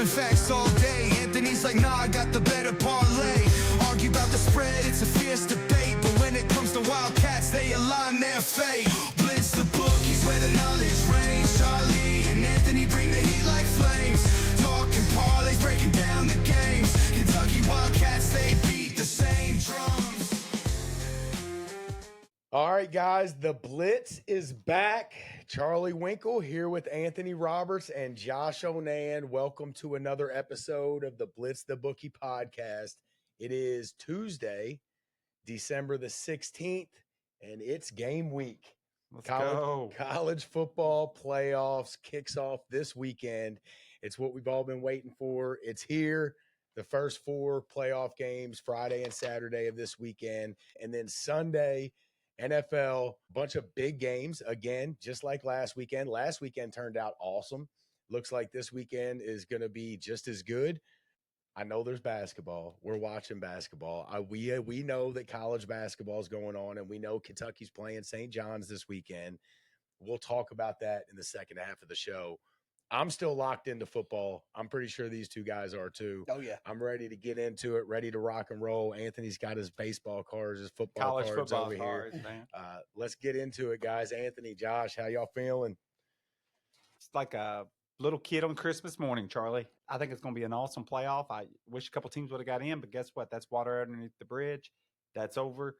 Spewing facts all day. Anthony's like, nah, I got the better parlay. Argue about the spread, it's a fierce debate. But when it comes to Wildcats, they align their fate. Blitz the bookies where the knowledge reigns. Charlie and Anthony bring the heat like flames. Talking parlays, breaking down the games. Kentucky Wildcats, they beat the same drums. All right, guys, the Blitz is back. Charlie Winkle here with Anthony Roberts and Josh Onan. Welcome to another episode of the Blitz the Bookie podcast. It is Tuesday, December the 16th, and it's game week. Let's go. College football playoffs kicks off this weekend. It's what we've all been waiting for. It's here. The first four playoff games, Friday and Saturday of this weekend, and then Sunday, NFL, bunch of big games again, just like last weekend. Last weekend turned out awesome. Looks like this weekend is going to be just as good. I know there's basketball. We're watching basketball. We know that college basketball is going on, and we know Kentucky's playing St. John's this weekend. We'll talk about that in the second half of the show. I'm still locked into football. I'm pretty sure these two guys are too. Oh, yeah. I'm ready to get into it, ready to rock and roll. Anthony's got his baseball cards, his football College cards football over cards, here. man. Let's get into it, guys. Anthony, Josh, how y'all feeling? It's like a little kid on Christmas morning, Charlie. I think it's going to be an awesome playoff. I wish a couple teams would have got in, but guess what? That's water underneath the bridge. That's over.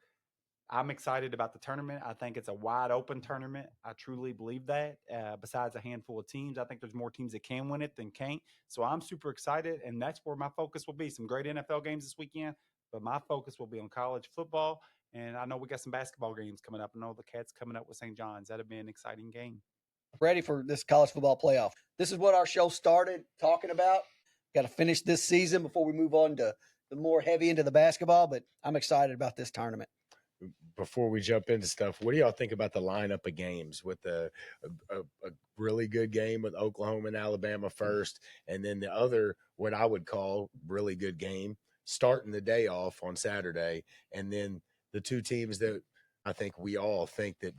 I'm excited about the tournament. I think it's a wide open tournament. I truly believe that. Besides a handful of teams, I think there's more teams that can win it than can't. So I'm super excited, and that's where my focus will be. Some great NFL games this weekend, but my focus will be on college football. And I know we got some basketball games coming up. I know the Cats coming up with St. John's. That'll be an exciting game. Ready for this college football playoff. This is what our show started talking about. Got to finish this season before we move on to the more heavy into the basketball, but I'm excited about this tournament. Before we jump into stuff, what do y'all think about the lineup of games with a really good game with Oklahoma and Alabama first, and then the other, what I would call really good game, starting the day off on Saturday, and then the two teams that I think we all think that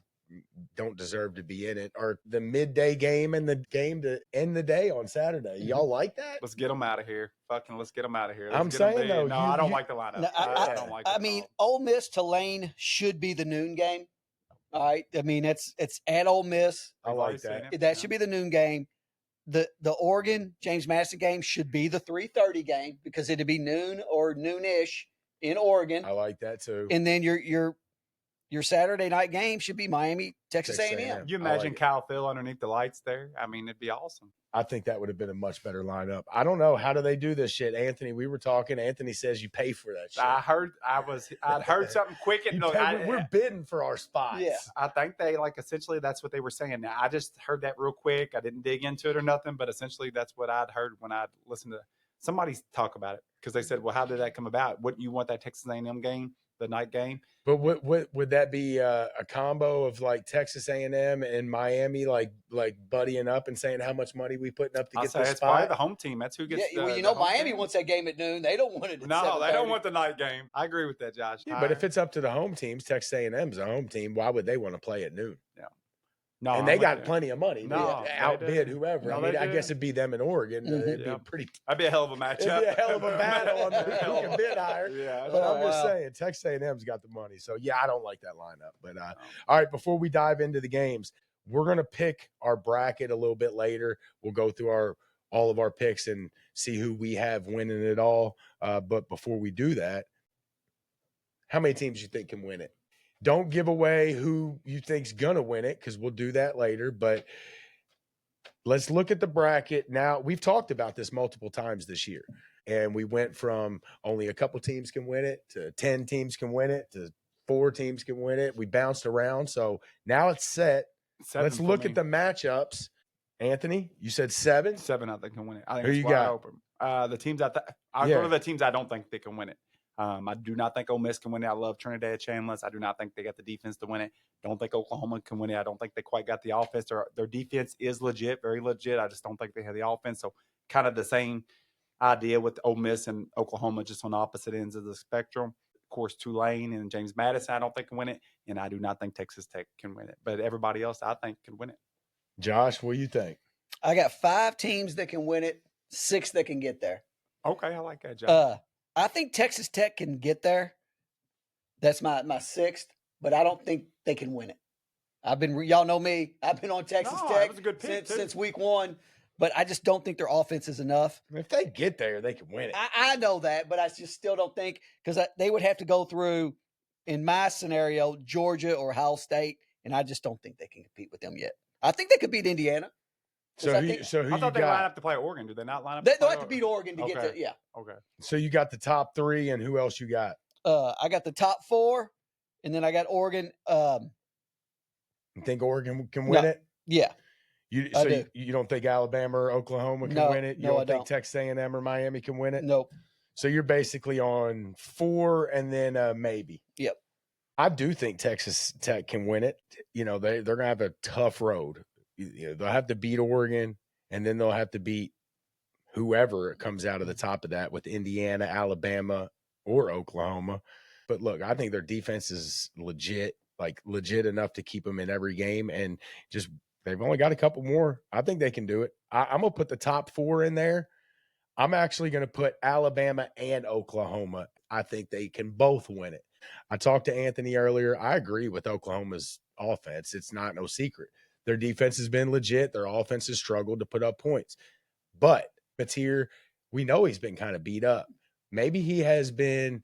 don't deserve to be in it are the midday game and the game to end the day on Saturday. Y'all like that? Let's get them out of here. Let's get them out of here. I'm saying, though, no, I don't like the lineup. No, I don't like it. I mean, Ole Miss Tulane should be the noon game. All right. I mean, it's at Ole Miss. I like that. That should be the noon game. The Oregon James Madison game should be the 3:30 game because it'd be noon or noonish in Oregon. I like that too. And then your Saturday night game should be Miami, Texas A&M. You imagine Kyle Phil underneath the lights there? I mean, it'd be awesome. I think that would have been a much better lineup. I don't know. How do they do this shit? Anthony, we were talking. Anthony says you pay for that shit. I'd heard something quick. And we're bidding for our spots. Yeah. I think they essentially that's what they were saying. Now, I just heard that real quick. I didn't dig into it or nothing, but essentially that's what I'd heard when I'd listened to somebody talk about it. Because they said, well, how did that come about? Wouldn't you want that Texas A&M game, the night game? But what would that be a combo of like Texas A&M and Miami like buddying up and saying how much money we putting up to get this it's spot? probably the home team. That's who gets. Yeah, the Miami game. wants that game at noon. They don't want it. At No, they 7:30. don't want the night game. I agree with that, Josh. Yeah, but if it's up to the home teams, Texas A&M's a home team. Why would they want to play at noon? Yeah. No, and they got plenty of money. No, they outbid whoever. No, I mean, I guess it'd be them in Oregon. It'd be pretty. That'd be a hell of a matchup. It'd be a hell of a battle on who can bid higher. Yeah, but I'm just saying, Texas A&M's got the money. So yeah, I don't like that lineup. But all right, before we dive into the games, we're gonna pick our bracket a little bit later. We'll go through all of our picks and see who we have winning it all. But before we do that, how many teams you think can win it? Don't give away who you think's gonna win it because we'll do that later. But let's look at the bracket now. We've talked about this multiple times this year, and we went from only a couple teams can win it to 10 teams can win it to 4 teams can win it. We bounced around, so now it's set. Let's look at the matchups. Anthony, you said 7. 7, I think can win it. I think who it's you wide got? open. The teams I'll go to the teams I don't think they can win it. I do not think Ole Miss can win it. I love Trinidad Chandless. I do not think they got the defense to win it. Don't think Oklahoma can win it. I don't think they quite got the offense. Their defense is legit, very legit. I just don't think they have the offense. So kind of the same idea with Ole Miss and Oklahoma, just on opposite ends of the spectrum. Of course, Tulane and James Madison, I don't think can win it. And I do not think Texas Tech can win it. But everybody else, I think, can win it. Josh, what do you think? I got 5 teams that can win it. 6 that can get there. Okay, I like that, John. I think Texas Tech can get there. That's my 6th, but I don't think they can win it. Y'all know me. I've been on Texas No, Tech that was a good pick, since week 1, but I just don't think their offense is enough. If they get there, they can win it. I know that, but I just still don't think, because they would have to go through, in my scenario, Georgia or Ohio State, and I just don't think they can compete with them yet. I think they could beat Indiana. So I who think- I I thought they line up to play Oregon. Do they not line up? They'll have to beat Oregon to get Okay. to, yeah. Okay. So you got the top 3, and who else you got? I got the top 4, and then I got Oregon. You think Oregon can win No. it? Yeah. So do. you don't think Alabama or Oklahoma can No, win it? You no, don't I think don't. Texas A&M or Miami can win it? Nope. So you're basically on 4 and then maybe. Yep. I do think Texas Tech can win it. They're going to have a tough road. They'll have to beat Oregon, and then they'll have to beat whoever comes out of the top of that with Indiana, Alabama, or Oklahoma. But look, I think their defense is legit enough to keep them in every game, and just they've only got a couple more. I think they can do it. I'm going to put the top 4 in there. I'm actually going to put Alabama and Oklahoma. I think they can both win it. I talked to Anthony earlier. I agree with Oklahoma's offense. It's not no secret. Their defense has been legit. Their offense has struggled to put up points. But Mateer, we know he's been kind of beat up. Maybe he has been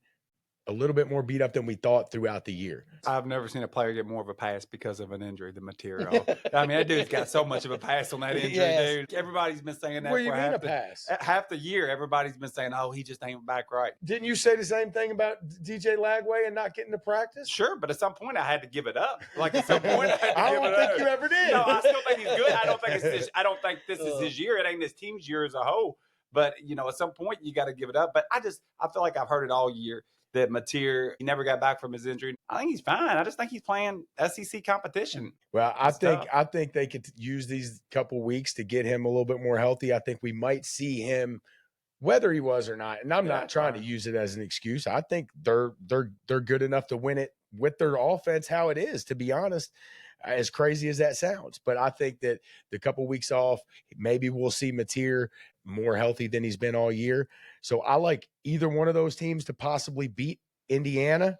a little bit more beat up than we thought throughout the year. I've never seen a player get more of a pass because of an injury than Material. I mean, that dude's got so much of a pass on that injury, Yes. dude. Everybody's been saying that What do you for mean a pass? half the year. Everybody's been saying, "Oh, he just ain't back right." Didn't you say the same thing about DJ Lagway and not getting to practice? Sure, but at some point I had to give it up. Like at some point I had to I give don't it think up. you ever did. No, I still think he's good. I don't think this is his year. It ain't this team's year as a whole. But at some point you got to give it up. But I feel like I've heard it all year that Mateer, he never got back from his injury. I think he's fine. I just think he's playing SEC competition. Well, I It's tough. think they could use these couple weeks to get him a little bit more healthy. I think we might see him, whether he was or not. And I'm not trying to use it as an excuse. I think they're good enough to win it with their offense how it is, to be honest, as crazy as that sounds. But I think that the couple weeks off, maybe we'll see Mateer more healthy than he's been all year. So I like either one of those teams to possibly beat Indiana.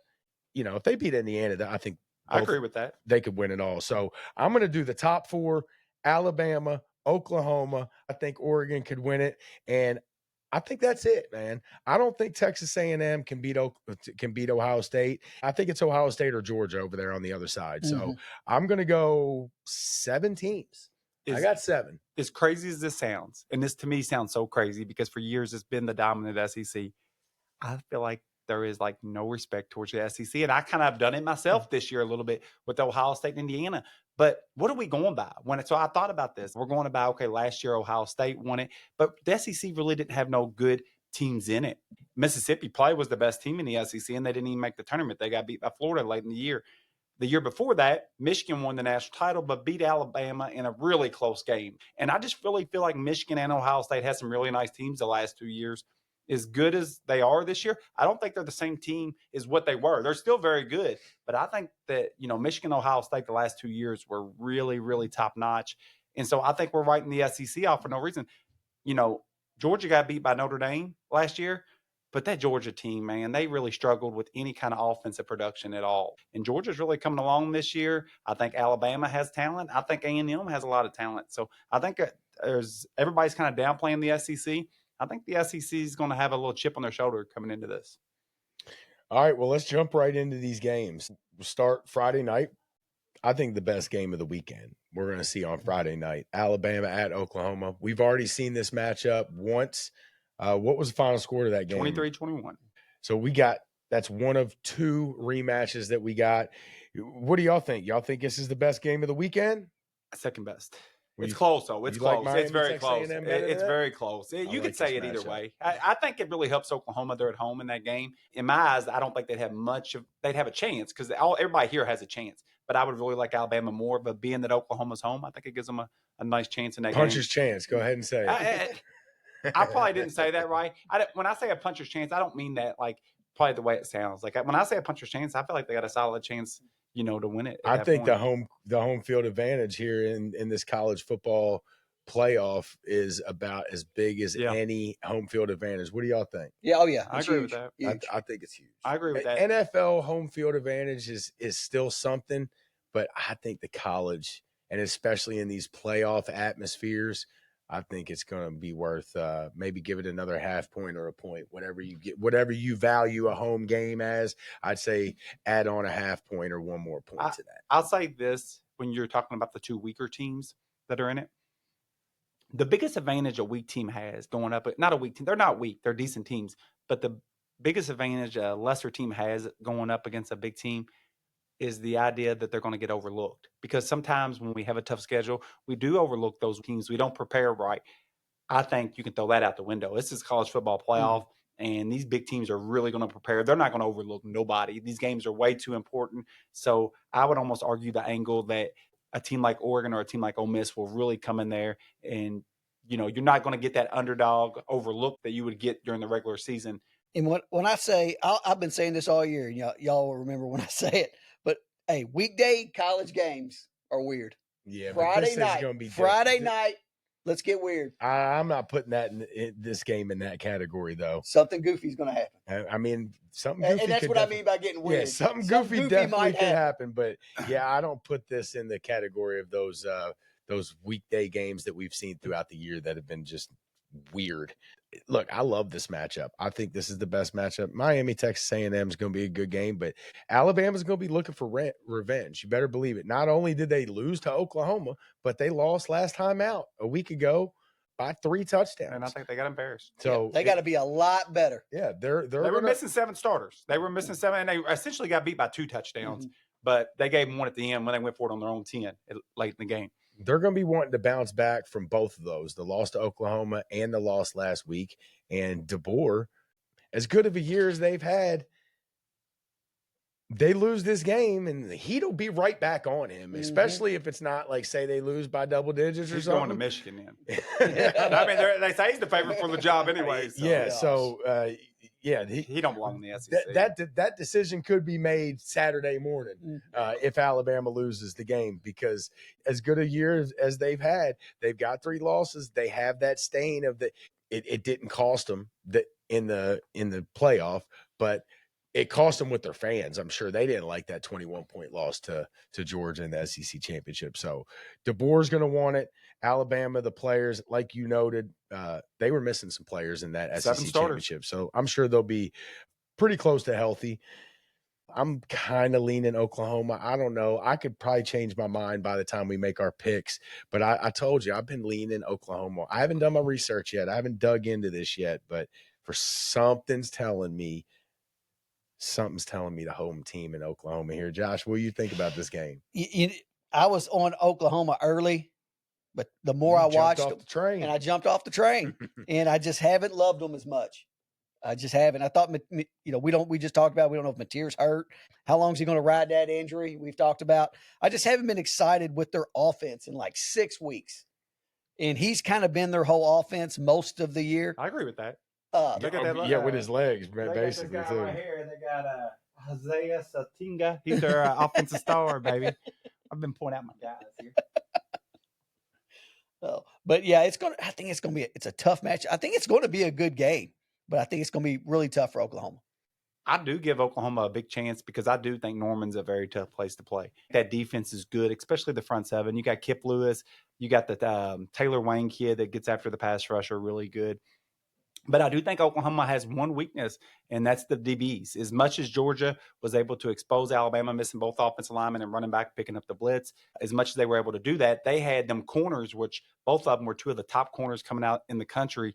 If they beat Indiana, I think I agree with that. they could win it all. So I'm going to do the top 4, Alabama, Oklahoma. I think Oregon could win it. And I think that's it, man. I don't think Texas A&M can beat Ohio State. I think it's Ohio State or Georgia over there on the other side. So I'm going to go 7 teams. I got 7. As crazy as this sounds, and this to me sounds so crazy because for years it's been the dominant SEC, I feel like there is like no respect towards the SEC. And I kind of have done it myself this year a little bit with Ohio State and Indiana. But what are we going by? So I thought about this. We're going about, okay, last year Ohio State won it, but the SEC really didn't have no good teams in it. Mississippi probably was the best team in the SEC, and they didn't even make the tournament. They got beat by Florida late in the year. The year before that, Michigan won the national title, but beat Alabama in a really close game. And I just really feel like Michigan and Ohio State had some really nice teams the last 2 years. As good as they are this year, I don't think they're the same team as what they were. They're still very good, but I think that, Michigan, Ohio State the last 2 years were really, really top notch. And so I think we're writing the SEC off for no reason. Georgia got beat by Notre Dame last year, but that Georgia team, man, they really struggled with any kind of offensive production at all. And Georgia's really coming along this year. I think Alabama has talent. I think A&M has a lot of talent. So I think everybody's kind of downplaying the SEC. I think the SEC is going to have a little chip on their shoulder coming into this. All right, well, let's jump right into these games. We'll start Friday night. I think the best game of the weekend we're going to see on Friday night, Alabama at Oklahoma. We've already seen this matchup once. What was the final score to that game? 23-21. So that's one of 2 rematches that we got. What do y'all think? Y'all think this is the best game of the weekend? Second best. It's close, though. It's close. Like It's very Texas close. A&M better It's than very close. You like could say this it either matchup. way. I think it really helps Oklahoma. They're at home in that game. In my eyes, I don't think they'd have they'd have a chance because everybody here has a chance. But I would really like Alabama more. But being that Oklahoma's home, I think it gives them a nice chance in that game. Puncher's chance. Go ahead and say it. I probably didn't say that right. When I say a puncher's chance, I don't mean that like probably the way it sounds. Like when I say a puncher's chance, I feel like they got a solid chance, to win it. I think the home field advantage here in this college football playoff is about as big as Yeah. any home field advantage. What do y'all think? Yeah, oh yeah, I it's agree huge, with that. huge. I think it's huge. I agree with that. NFL home field advantage is still something, but I think the college, and especially in these playoff atmospheres, I think it's going to be worth maybe give it another half point or a point, whatever you get, whatever you value a home game as. I'd say add on a half point or one more point to that. I'll say this when you're talking about the two weaker teams that are in it. The biggest advantage a weak team has going up, not a weak team, they're not weak, they're decent teams, but the biggest advantage a lesser team has going up against a big team is the idea that they're going to get overlooked. Because sometimes when we have a tough schedule, we do overlook those teams. We don't prepare right. I think you can throw that out the window. This is college football playoff, and these big teams are really going to prepare. They're not going to overlook nobody. These games are way too important. So I would almost argue the angle that a team like Oregon or a team like Ole Miss will really come in there and, you're not going to get that underdog overlook that you would get during the regular season. And when I say, I've been saying this all year, and y'all will remember when I say it, but hey, weekday college games are weird. Yeah, Friday night, going to be Friday night, let's get weird. I'm not putting that in this game in that category, though. Something goofy is going to happen. I mean, something goofy. And that's what I mean by getting weird. Yeah, something goofy definitely might could happen. But yeah, I don't put this in the category of those weekday games that we've seen throughout the year that have been just weird. Look, I love this matchup. I think this is the best matchup. Miami, Texas A&M is going to be a good game, but Alabama's going to be looking for revenge. You better believe it. Not only did they lose to Oklahoma, but they lost last time out a week ago by 3 touchdowns. And I think they got embarrassed. So they got to be a lot better. Yeah, they were missing 7 starters. They were missing 7, and they essentially got beat by 2 touchdowns. But they gave them one at the end when they went for it on their own 10 late in the game. They're going to be wanting to bounce back from both of those, the loss to Oklahoma and the loss last week. And DeBoer, as good of a year as they've had, they lose this game, and the heat will be right back on him, especially if it's not like, say, they lose by double digits or he's something. Going to Michigan then. I mean, they say he's the favorite for the job anyway. So. He don't belong in the SEC. That decision could be made Saturday morning if Alabama loses the game, because as good a year as they've had, they've got 3 losses. They have that stain of it didn't cost them in the playoff, but it cost them with their fans. I'm sure they didn't like that 21-point loss to Georgia in the SEC championship. So DeBoer's going to want it. Alabama, the players, like you noted, they were missing some players in that SEC championship. So I'm sure they'll be pretty close to healthy. I'm kind of leaning Oklahoma. I don't know. I could probably change my mind by the time we make our picks. But I told you, I've been leaning Oklahoma. I haven't done my research yet. I haven't dug into this yet. But for something's telling me the home team in Oklahoma here. Josh, what do you think about this game? I was on Oklahoma early, but the more I watched off the train. and I jumped off the train, and I just haven't loved them as much. I just haven't. I thought, we just talked about, we don't know if Mateer's hurt. How long is he going to ride that injury? We've talked about. I just haven't been excited with their offense in like 6 weeks. And he's kind of been their whole offense most of the year. I agree with that. With his legs, basically. They got right here. They got Isaiah Satinga. He's their offensive star, baby. I've been pointing out my guys here. But yeah, I think it's going to be it's a tough match. I think it's going to be a good game, but I think it's going to be really tough for Oklahoma. I do give Oklahoma a big chance because I do think Norman's a very tough place to play. That defense is good, especially the front 7. You got Kip Lewis. You got the Taylor Wayne kid that gets after the pass rusher really good. But I do think Oklahoma has one weakness, and that's the DBs. As much as Georgia was able to expose Alabama, missing both offensive linemen and running back, picking up the blitz, as much as they were able to do that, they had them corners, which both of them were 2 of the top corners coming out in the country,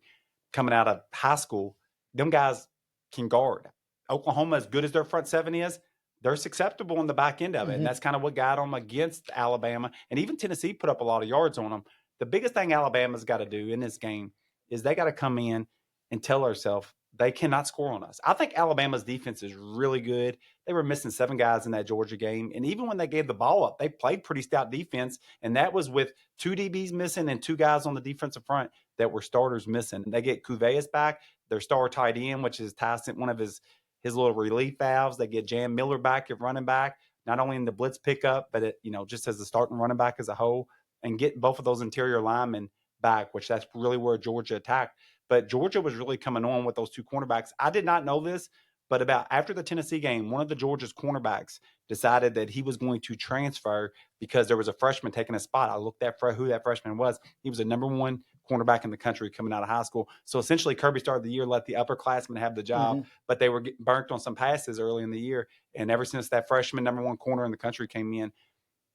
coming out of high school. Them guys can guard. Oklahoma, as good as their front 7 is, they're susceptible in the back end of it. And that's kind of what got them against Alabama. And even Tennessee put up a lot of yards on them. The biggest thing Alabama's got to do in this game is they got to come in and tell ourselves they cannot score on us. I think Alabama's defense is really good. They were missing 7 guys in that Georgia game. And even when they gave the ball up, they played pretty stout defense. And that was with 2 DBs missing and 2 guys on the defensive front that were starters missing. They get Cuveas back, their star tight end, which is Tyson, one of his little relief valves. They get Jam Miller back at running back, not only in the blitz pickup, but just as the starting running back as a whole, and get both of those interior linemen back, which that's really where Georgia attacked. But Georgia was really coming on with those two cornerbacks. I did not know this, but after the Tennessee game, one of the Georgia's cornerbacks decided that he was going to transfer because there was a freshman taking a spot. I looked at who that freshman was. He was the number one cornerback in the country coming out of high school. So essentially, Kirby started the year, let the upperclassmen have the job, but they were getting burnt on some passes early in the year. And ever since that freshman number one corner in the country came in,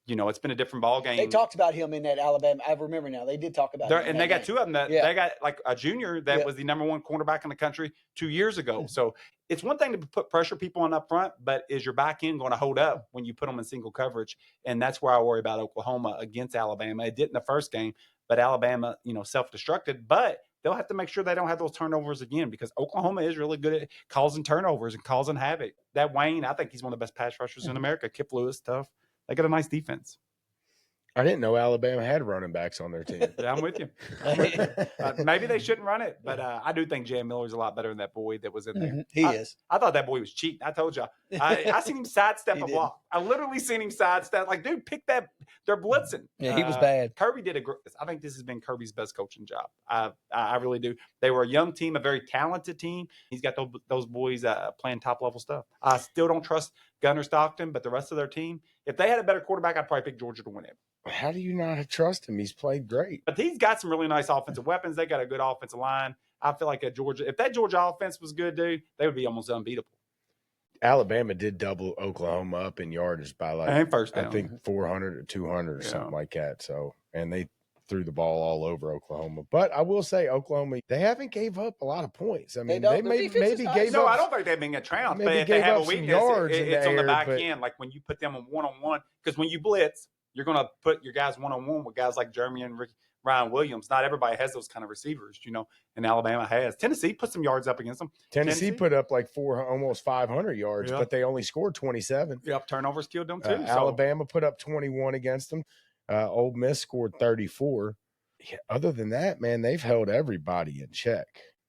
it's been a different ball game. They talked about him in that Alabama. I remember now. They did talk about him. And they got two of them. They got like a junior that was the number one cornerback in the country 2 years ago. So it's one thing to put pressure people on up front, but is your back end going to hold up when you put them in single coverage? And that's where I worry about Oklahoma against Alabama. It didn't the first game, but Alabama, self-destructed. But they'll have to make sure they don't have those turnovers again because Oklahoma is really good at causing turnovers and causing havoc. That Wayne, I think he's one of the best pass rushers in America. Kip Lewis, tough. They got a nice defense. I didn't know Alabama had running backs on their team. Yeah, I'm with you. Maybe they shouldn't run it, but I do think Jay Miller's a lot better than that boy that was in there. He is. I thought that boy was cheating. I told you. I seen him sidestep a block. I literally seen him sidestep. Like, dude, pick that. They're blitzing. Yeah, he was bad. Kirby did I think this has been Kirby's best coaching job. I really do. They were a young team, a very talented team. He's got those boys playing top-level stuff. I still don't trust Gunnar Stockton, but the rest of their team, if they had a better quarterback, I'd probably pick Georgia to win it. How do you not trust him? He's played great. But he's got some really nice offensive weapons. They got a good offensive line. I feel like if that Georgia offense was good, dude, they would be almost unbeatable. Alabama did double Oklahoma up in yardage by And first down. I think 400 or 200 or something like that. So, and they threw the ball all over Oklahoma. But I will say Oklahoma, they haven't gave up a lot guys like Jeremy and Ryan Williams. Not everybody has those kind of receivers, and Alabama has. Tennessee put some yards up against them. Tennessee put up like almost 500 yards, but they only scored 27. Yep, turnovers killed them too. Alabama put up 21 against them. Ole Miss scored 34. Yeah, other than that, man, they've held everybody in check.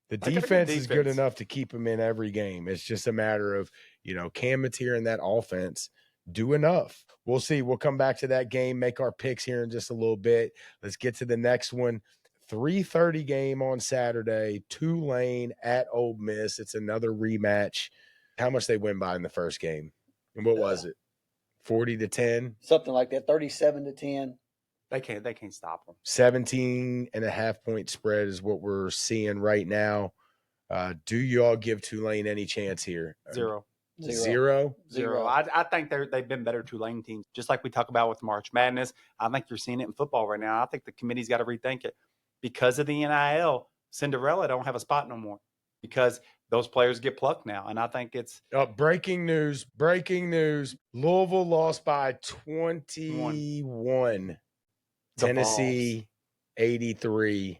The defense is good enough to keep them in every game. It's just a matter of, can Mateer and that offense do enough? We'll see. We'll come back to that game, make our picks here in just a little bit. Let's get to the next one. 3:30 game on Saturday, Tulane at Ole Miss. It's another rematch. How much they win by in the first game? And what was it? 40-10? Something like that, 37-10. They can't stop them. 17.5-point spread is what we're seeing right now. Do y'all give Tulane any chance here? Zero. I think they've been better Tulane teams, just like we talk about with March Madness. I think you're seeing it in football right now. I think the committee's got to rethink it because of the NIL. Cinderella don't have a spot no more because those players get plucked now, and I think it's breaking news. Louisville lost by 21. Tennessee 83.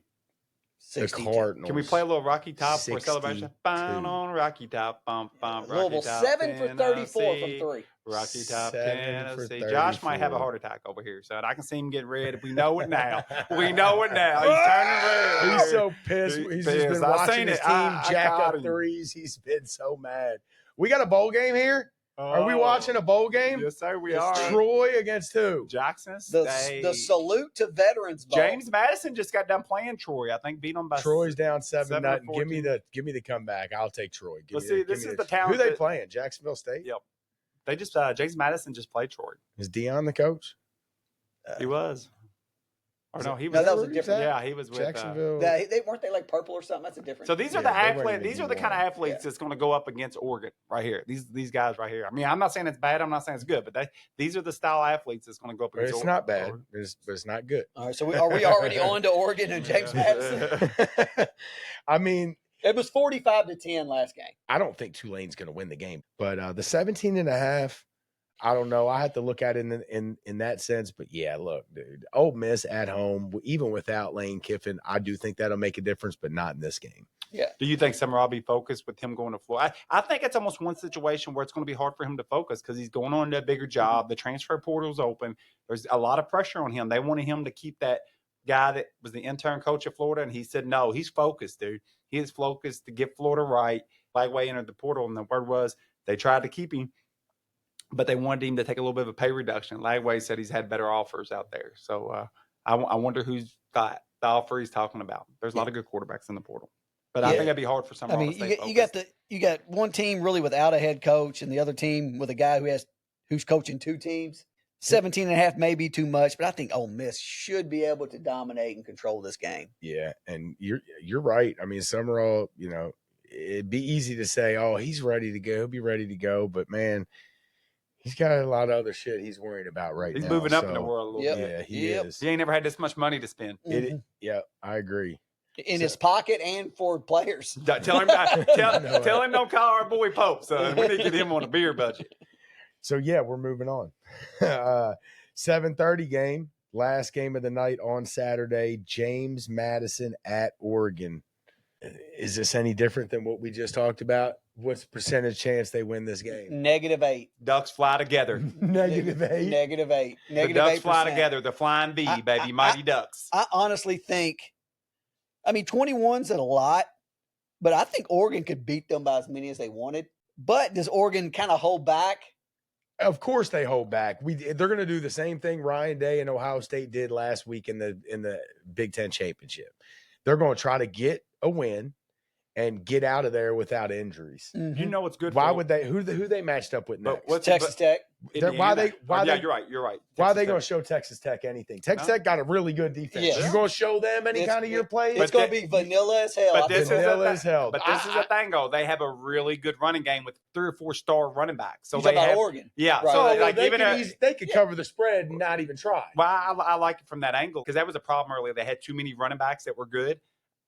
62. The Cardinals. Can we play a little Rocky Top for 62. celebration? Bound on Rocky Top. Louisville 7 for 34 from 3. Rocky Top, 7 for Tennessee. 34. Josh might have a heart attack over here, son. I can see him getting red. We know it now. He's turning red. He's so pissed. He's just been watching his team jack up him. threes. He's been so mad. We got a bowl game here. Are we watching a bowl game? Yes, sir, we are. Troy against who? Jackson The State. the salute to veterans bowl. James Madison just got done playing Troy. I think beat them by Troy's down 7-0. 7-14. Give me the comeback. I'll take Troy. This is the talent. Who they playing? Jacksonville State? Yep. They just James Madison just played Troy. Is Deion the coach? He was. Or no, he was. No, that was a different. Yeah, he was with Jacksonville. They weren't they like purple or something. That's a different. So these are Yeah, the they weren't athletes. even These are the kind of athletes that's going to go up against Oregon right here. These guys right here. I mean, I'm not saying it's bad. I'm not saying it's good, but these are the style athletes that's going to go up against. It's not bad. It's not good. All right, so are we already on to Oregon and James Madison? I mean, It was 45-10 last game. I don't think Tulane's going to win the game, but the 17.5. I don't know. I have to look at it in that sense. But, yeah, look, dude, Ole Miss at home, even without Lane Kiffin, I do think that'll make a difference, but not in this game. Yeah. Do you think Summer will be focused with him going to Florida? I think it's almost one situation where it's going to be hard for him to focus because he's going on to a bigger job. The transfer portal's open. There's a lot of pressure on him. They wanted him to keep that guy that was the intern coach at Florida, and he said no. He's focused, dude. He is focused to get Florida right. Flagway entered the portal, and the word was they tried to keep him, but they wanted him to take a little bit of a pay reduction. Lagway said he's had better offers out there. So I wonder who's got the offer he's talking about. There's a lot of good quarterbacks in the portal. But I Yeah. think that'd be hard for some. I mean, you got one team really without a head coach, and the other team with a guy who's coaching two teams. 17.5 may be too much, but I think Ole Miss should be able to dominate and control this game. Yeah, and you're right. I mean, Summerall, it'd be easy to say, oh, he's ready to go. He'll be ready to go. But, man, he's got a lot of other shit he's worried about right now. He's moving up in the world a little bit. Yeah, he is. He ain't never had this much money to spend. Yeah, I agree. In his pocket and for players. Tell him don't call our boy Pope, son. We need to get him on a beer budget. So, yeah, we're moving on. 7:30 game, last game of the night on Saturday, James Madison at Oregon. Is this any different than what we just talked about? What's the percentage chance they win this game? -8. Ducks fly together. -8? -8. The Ducks fly together. The flying V, baby. Mighty Ducks. I honestly think, 21's a lot, but I think Oregon could beat them by as many as they wanted. But does Oregon kind of hold back? Of course they hold back. They're going to do the same thing Ryan Day and Ohio State did last week in the Big Ten championship. They're going to try to get a win and get out of there without injuries. Mm-hmm. You know what's good. Why would they? Who they matched up with next? Texas Tech. You're right. Why are they going to show Texas Tech anything? Texas Tech got a really good defense. Yes. You're going to show them any kind of your plays? It's going to be vanilla as hell. But this Vanilla as hell. But this is a thing, though. They have a really good running game with 3 or 4 star running backs. So you they talking about have Oregon. Yeah. Right. So they could cover the spread and not even try. Well, I like it from that angle because that was a problem earlier. They had too many running backs that were good.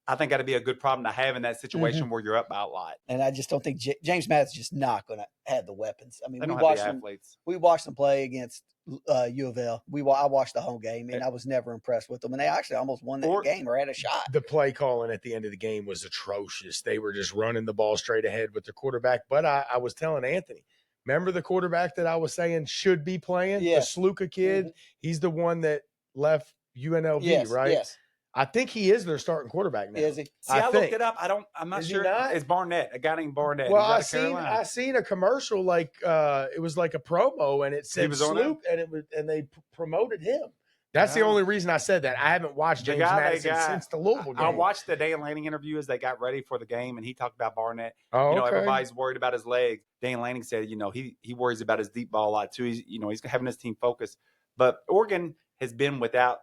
I think that'd be a good problem to have in that situation where you're up by a lot. And I just don't think James Madison's just not going to have the weapons. They don't have the athletes. We watched them play against U of L. I watched the home game, and I was never impressed with them. And they actually almost won that game or had a shot. The play calling at the end of the game was atrocious. They were just running the ball straight ahead with the quarterback. But I was telling Anthony, remember the quarterback that I was saying should be playing? Yeah. The Sluka kid? He's the one that left UNLV, right? Yes. I think he is their starting quarterback now. Is he? See, I looked it up. I'm not sure. It's Barnett, a guy named Barnett. Well, I seen a commercial like it was like a promo, and it said Sloop, and they promoted him. That's the only reason I said that. I haven't watched James Madison since the Louisville game. I watched the Dan Lanning interview as they got ready for the game, and he talked about Barnett. Oh, everybody's worried about his leg. Dan Lanning said, he worries about his deep ball a lot too. He's having his team focused. But Oregon has been without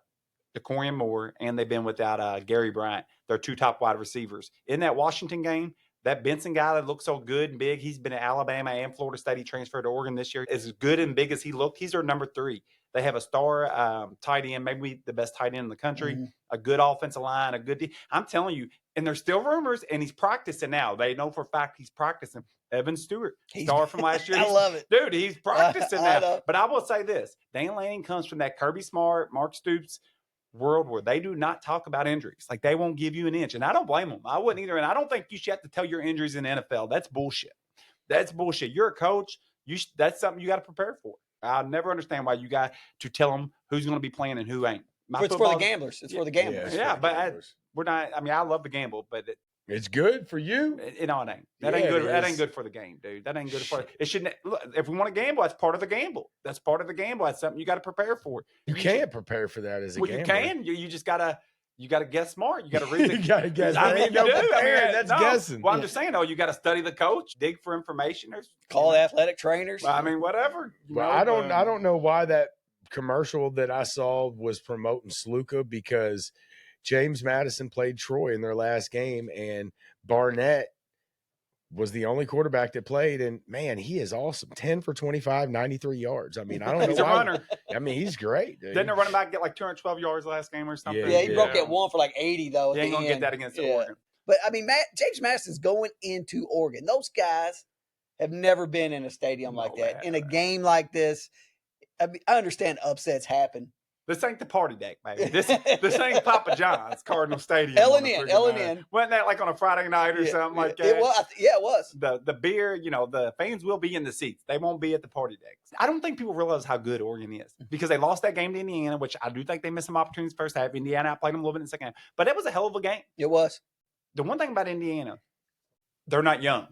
DeCorian Moore, and they've been without Gary Bryant. They're 2 top wide receivers. In that Washington game, that Benson guy that looked so good and big, he's been at Alabama and Florida State. He transferred to Oregon this year. As good and big as he looked, he's their number 3. They have a star tight end, maybe the best tight end in the country, a good offensive line, I'm telling you, and there's still rumors, and he's practicing now. They know for a fact he's practicing. Evan Stewart, star from last year. I love it. Dude, he's practicing now. But I will say this. Dan Lanning comes from that Kirby Smart, Mark Stoops world where they do not talk about injuries. Like, they won't give you an inch. And I don't blame them. I wouldn't either. And I don't think you should have to tell your injuries in the NFL. That's bullshit. You're a coach. That's something you got to prepare for. I'll never understand why you got to tell them who's going to be playing and who ain't. It's for the gamblers. It's for the gamblers. Yeah, but we're not. I love the gamble, but it's good for you. It ain't. That ain't good. That ain't good for the game, dude. That ain't good for it. Shouldn't. Look, if we want to gamble, that's part of the gamble. That's part of the gamble. That's something you got to prepare for. You can't prepare for that as a gambler. You can. You just gotta. You got to guess smart. You got to read the. You got to guess. You do. That's guessing. Well, I'm just saying, you got to study the coach, dig for information. Call athletic trainers. Whatever. Well, I don't know why that commercial that I saw was promoting Sluka, because James Madison played Troy in their last game, and Barnett was the only quarterback that played, and man, he is awesome. 10 for 25, 93 yards. I mean, I don't know. He's a runner. I mean, he's great, dude. Didn't the running back get like 212 yards last game or something? Yeah, he broke that one for like 80 though. He ain't gonna get that against Oregon. But I mean, James Madison's going into Oregon. Those guys have never been in a stadium like that. In a game like this, I understand upsets happen. This ain't the party deck, baby. This ain't Papa John's Cardinal Stadium. L&N. Wasn't that like on a Friday night or something like that? It was. Yeah, it was. The beer, the fans will be in the seats. They won't be at the party decks. I don't think people realize how good Oregon is, because they lost that game to Indiana, which I do think they missed some opportunities first half. Indiana outplayed them a little bit in the second half. But it was a hell of a game. It was. The one thing about Indiana, they're not young.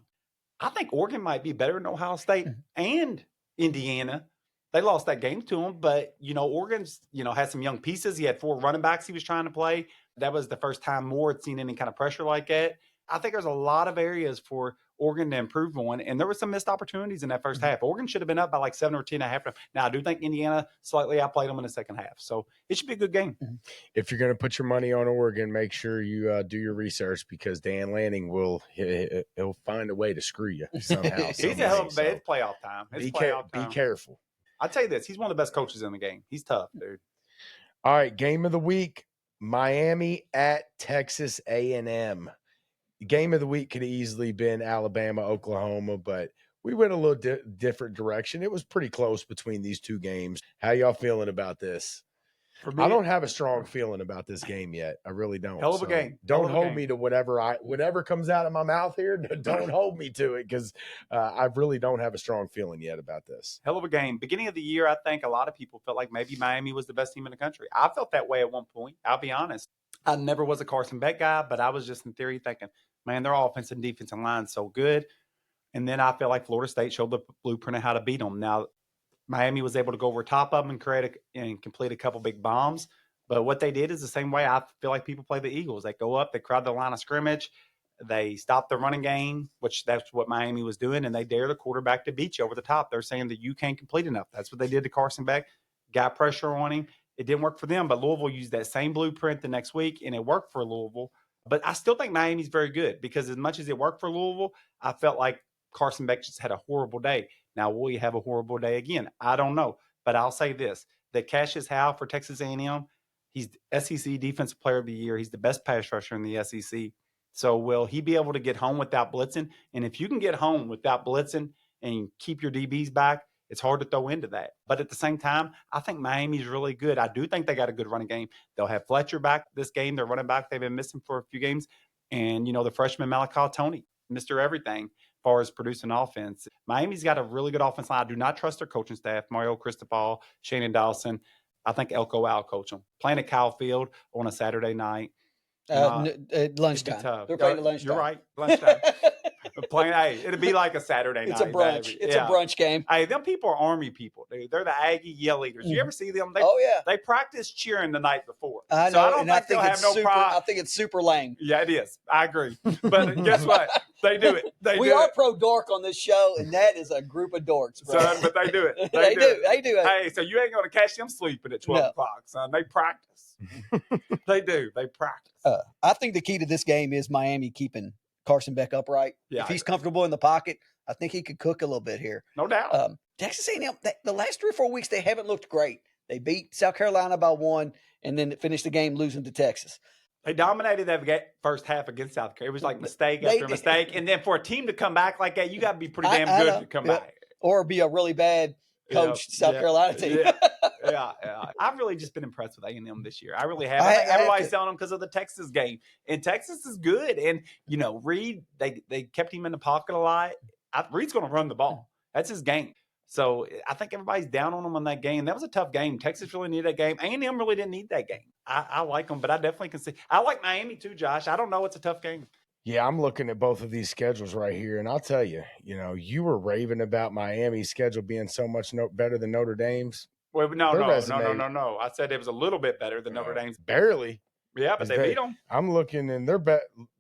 I think Oregon might be better than Ohio State and Indiana They lost that game to them, but, Oregon's, had some young pieces. He had 4 running backs he was trying to play. That was the first time Moore had seen any kind of pressure like that. I think there's a lot of areas for Oregon to improve on, and there were some missed opportunities in that first half. Oregon should have been up by like 7 or 10 at halftime. Now, I do think Indiana slightly outplayed them in the second half, so it should be a good game. If you're going to put your money on Oregon, make sure you do your research, because Dan Lanning he'll find a way to screw you somehow. He's a hell of a It's playoff time. Be careful. I'll tell you this. He's one of the best coaches in the game. He's tough, dude. All right, game of the week, Miami at Texas A&M. Game of the week could have easily been Alabama, Oklahoma, but we went a little different direction. It was pretty close between these two games. How y'all feeling about this? For me, I don't have a strong feeling about this game yet. I really don't. Hell of a game. Don't hold me to whatever comes out of my mouth here. Don't hold me to it, because I really don't have a strong feeling yet about this. Hell of a game. Beginning of the year, I think a lot of people felt like maybe Miami was the best team in the country. I felt that way at one point. I'll be honest. I never was a Carson Beck guy, but I was just in theory thinking, man, their offensive and defensive line so good. And then I felt like Florida State showed the blueprint of how to beat them. Now, Miami was able to go over top of them and complete a couple big bombs. But what they did is the same way I feel like people play the Eagles. They go up, they crowd the line of scrimmage, they stop the running game, which that's what Miami was doing, and they dare the quarterback to beat you over the top. They're saying that you can't complete enough. That's what they did to Carson Beck. Got pressure on him. It didn't work for them, but Louisville used that same blueprint the next week, and it worked for Louisville. But I still think Miami's very good, because as much as it worked for Louisville, I felt like Carson Beck just had a horrible day. Now, will he have a horrible day again? I don't know. But I'll say this, that Cassius Howe for Texas A&M, he's SEC Defensive Player of the Year. He's the best pass rusher in the SEC. So will he be able to get home without blitzing? And if you can get home without blitzing and keep your DBs back, it's hard to throw into that. But at the same time, I think Miami's really good. I do think they got a good running game. They'll have Fletcher back this game. Their running back, they've been missing for a few games. And, the freshman Malachi Tony, Mr. Everything, as far as producing offense. Miami's got a really good offense line. I do not trust their coaching staff, Mario Cristobal, Shannon Dawson. I think Elko Al coach them. Playing at Kyle Field on a Saturday night. At lunchtime. They're playing at lunchtime. You're right, lunchtime. It'd be like a Saturday night. It's a brunch. It's a brunch game. Hey, them people are Army people, dude. They're the Aggie yell eaters. You ever see them? They practice cheering the night before. I know, so I don't think they'll have no pride. I think it's super lame. Yeah, it is. I agree. But guess what? They do it. We are pro dork on this show, and that is a group of dorks, bro. Son, but they do it. They do it. Hey, so you ain't going to catch them sleeping at 12 o'clock, son. They practice. They do. They practice. I think the key to this game is Miami keeping Carson Beck upright. Yeah, if he's comfortable in the pocket, I think he could cook a little bit here. No doubt. Texas A&M, the last 3 or 4 weeks, they haven't looked great. They beat South Carolina by 1 and then finished the game losing to Texas. They dominated that first half against South Carolina. It was like mistake after mistake. And then for a team to come back like that, you got to be pretty damn good to come back. Or be a really bad coach South Carolina team. Yeah. I've really just been impressed with A&M this year. I really have. I think everybody's telling them because of the Texas game. And Texas is good. And, Reed, they kept him in the pocket a lot. Reed's going to run the ball. That's his game. So I think everybody's down on him on that game. That was a tough game. Texas really needed that game. A&M really didn't need that game. I like them, but I definitely can see. I like Miami too, Josh. I don't know. It's a tough game. Yeah, I'm looking at both of these schedules right here, and I'll tell you, you were raving about Miami's schedule being so much better than Notre Dame's. Well, no. I said it was a little bit better than Notre Dame's. Barely. Yeah, but they beat them. I'm looking, and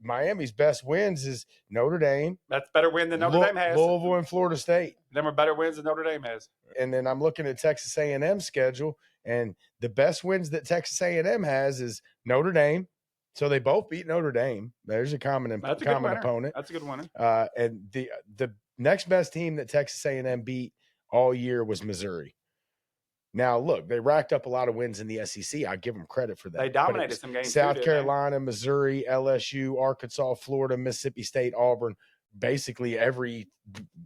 Miami's best wins is Notre Dame. That's better win than Notre Dame has. Louisville and Florida State. Them are better wins than Notre Dame has. And then I'm looking at Texas A&M's schedule, and the best wins that Texas A&M has is Notre Dame. So they both beat Notre Dame. There's a common opponent. That's a good winner. And the next best team that Texas A&M beat all year was Missouri. Now, look, they racked up a lot of wins in the SEC. I give them credit for that. They dominated some games. South Carolina, Missouri, LSU, Arkansas, Florida, Mississippi State, Auburn. Basically every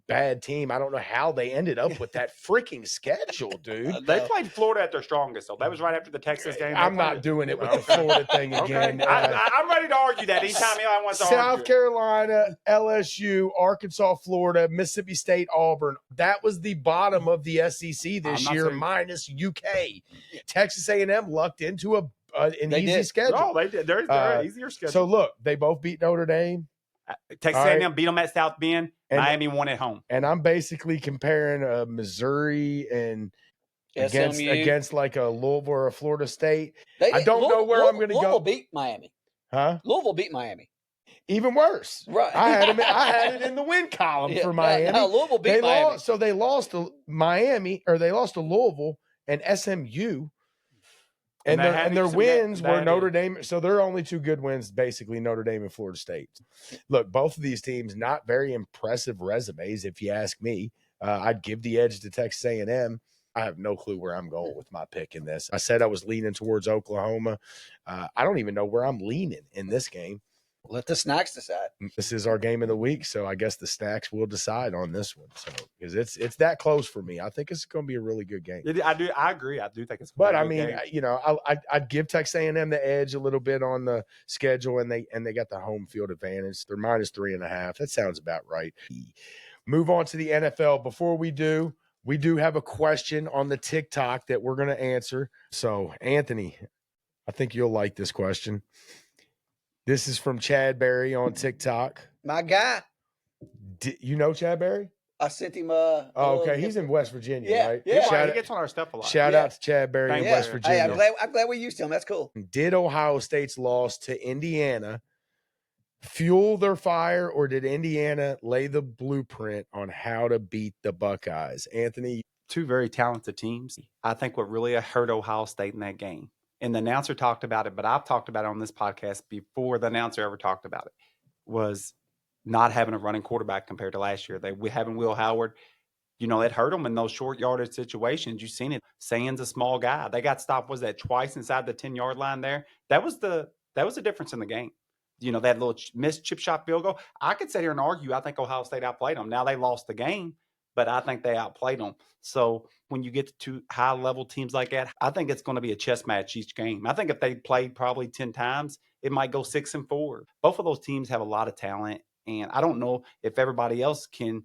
bad team. I don't know how they ended up with that freaking schedule, dude. They played Florida at their strongest, so that was right after the Texas game. I'm not doing it with the Florida thing again. Okay. I'm ready to argue that anytime anyone wants to argue. South Carolina, LSU, Arkansas, Florida, Mississippi State, Auburn. That was the bottom of the SEC this year, minus UK. Texas A&M lucked into an easy schedule. Oh, they did. They're an easier schedule. So, look, they both beat Notre Dame. Texas A&M beat them at South Bend. Miami won at home. And I'm basically comparing Missouri and SMU. against like a Louisville or a Florida State. I don't know where I'm going to go. Louisville beat Miami. Huh? Louisville beat Miami. Even worse. Right. I had it in the win column for Miami. No, Louisville beat Miami. So they lost to Miami, or they lost to Louisville and SMU. And their wins were Notre Dame. So their only two good wins, basically Notre Dame and Florida State. Look, both of these teams, not very impressive resumes, if you ask me. I'd give the edge to Texas A&M. I have no clue where I'm going with my pick in this. I said I was leaning towards Oklahoma. I don't even know where I'm leaning in this game. Let the snacks decide. This is our game of the week, so I guess the snacks will decide on this one. So because it's that close for me, I think it's going to be a really good game. I agree. I do think it's. But I mean, I'd give Texas A&M the edge a little bit on the schedule, and they got the home field advantage. They're -3.5. That sounds about right. Move on to the NFL. Before we do have a question on the TikTok that we're going to answer. So Anthony, I think you'll like this question. This is from Chad Berry on TikTok. My guy. You know Chad Berry? I sent him okay. He's in West Virginia, right? Yeah. He gets on our stuff a lot. Shout out to Chad Berry in West Virginia. Hey, I'm glad we used him. That's cool. Did Ohio State's loss to Indiana fuel their fire, or did Indiana lay the blueprint on how to beat the Buckeyes? Anthony? Two very talented teams. I think what really hurt Ohio State in that game, and the announcer talked about it, but I've talked about it on this podcast before the announcer ever talked about it, was not having a running quarterback compared to last year. We having Will Howard, it hurt them in those short yardage situations. You've seen it. Sands a small guy. They got stopped, was that twice inside the 10-yard line there? That was the difference in the game. That little missed chip shot field goal. I could sit here and argue I think Ohio State outplayed them. Now they lost the game, but I think they outplayed them. So when you get to high-level teams like that, I think it's going to be a chess match each game. I think if they played probably 10 times, it might go 6-4. Both of those teams have a lot of talent, and I don't know if everybody else can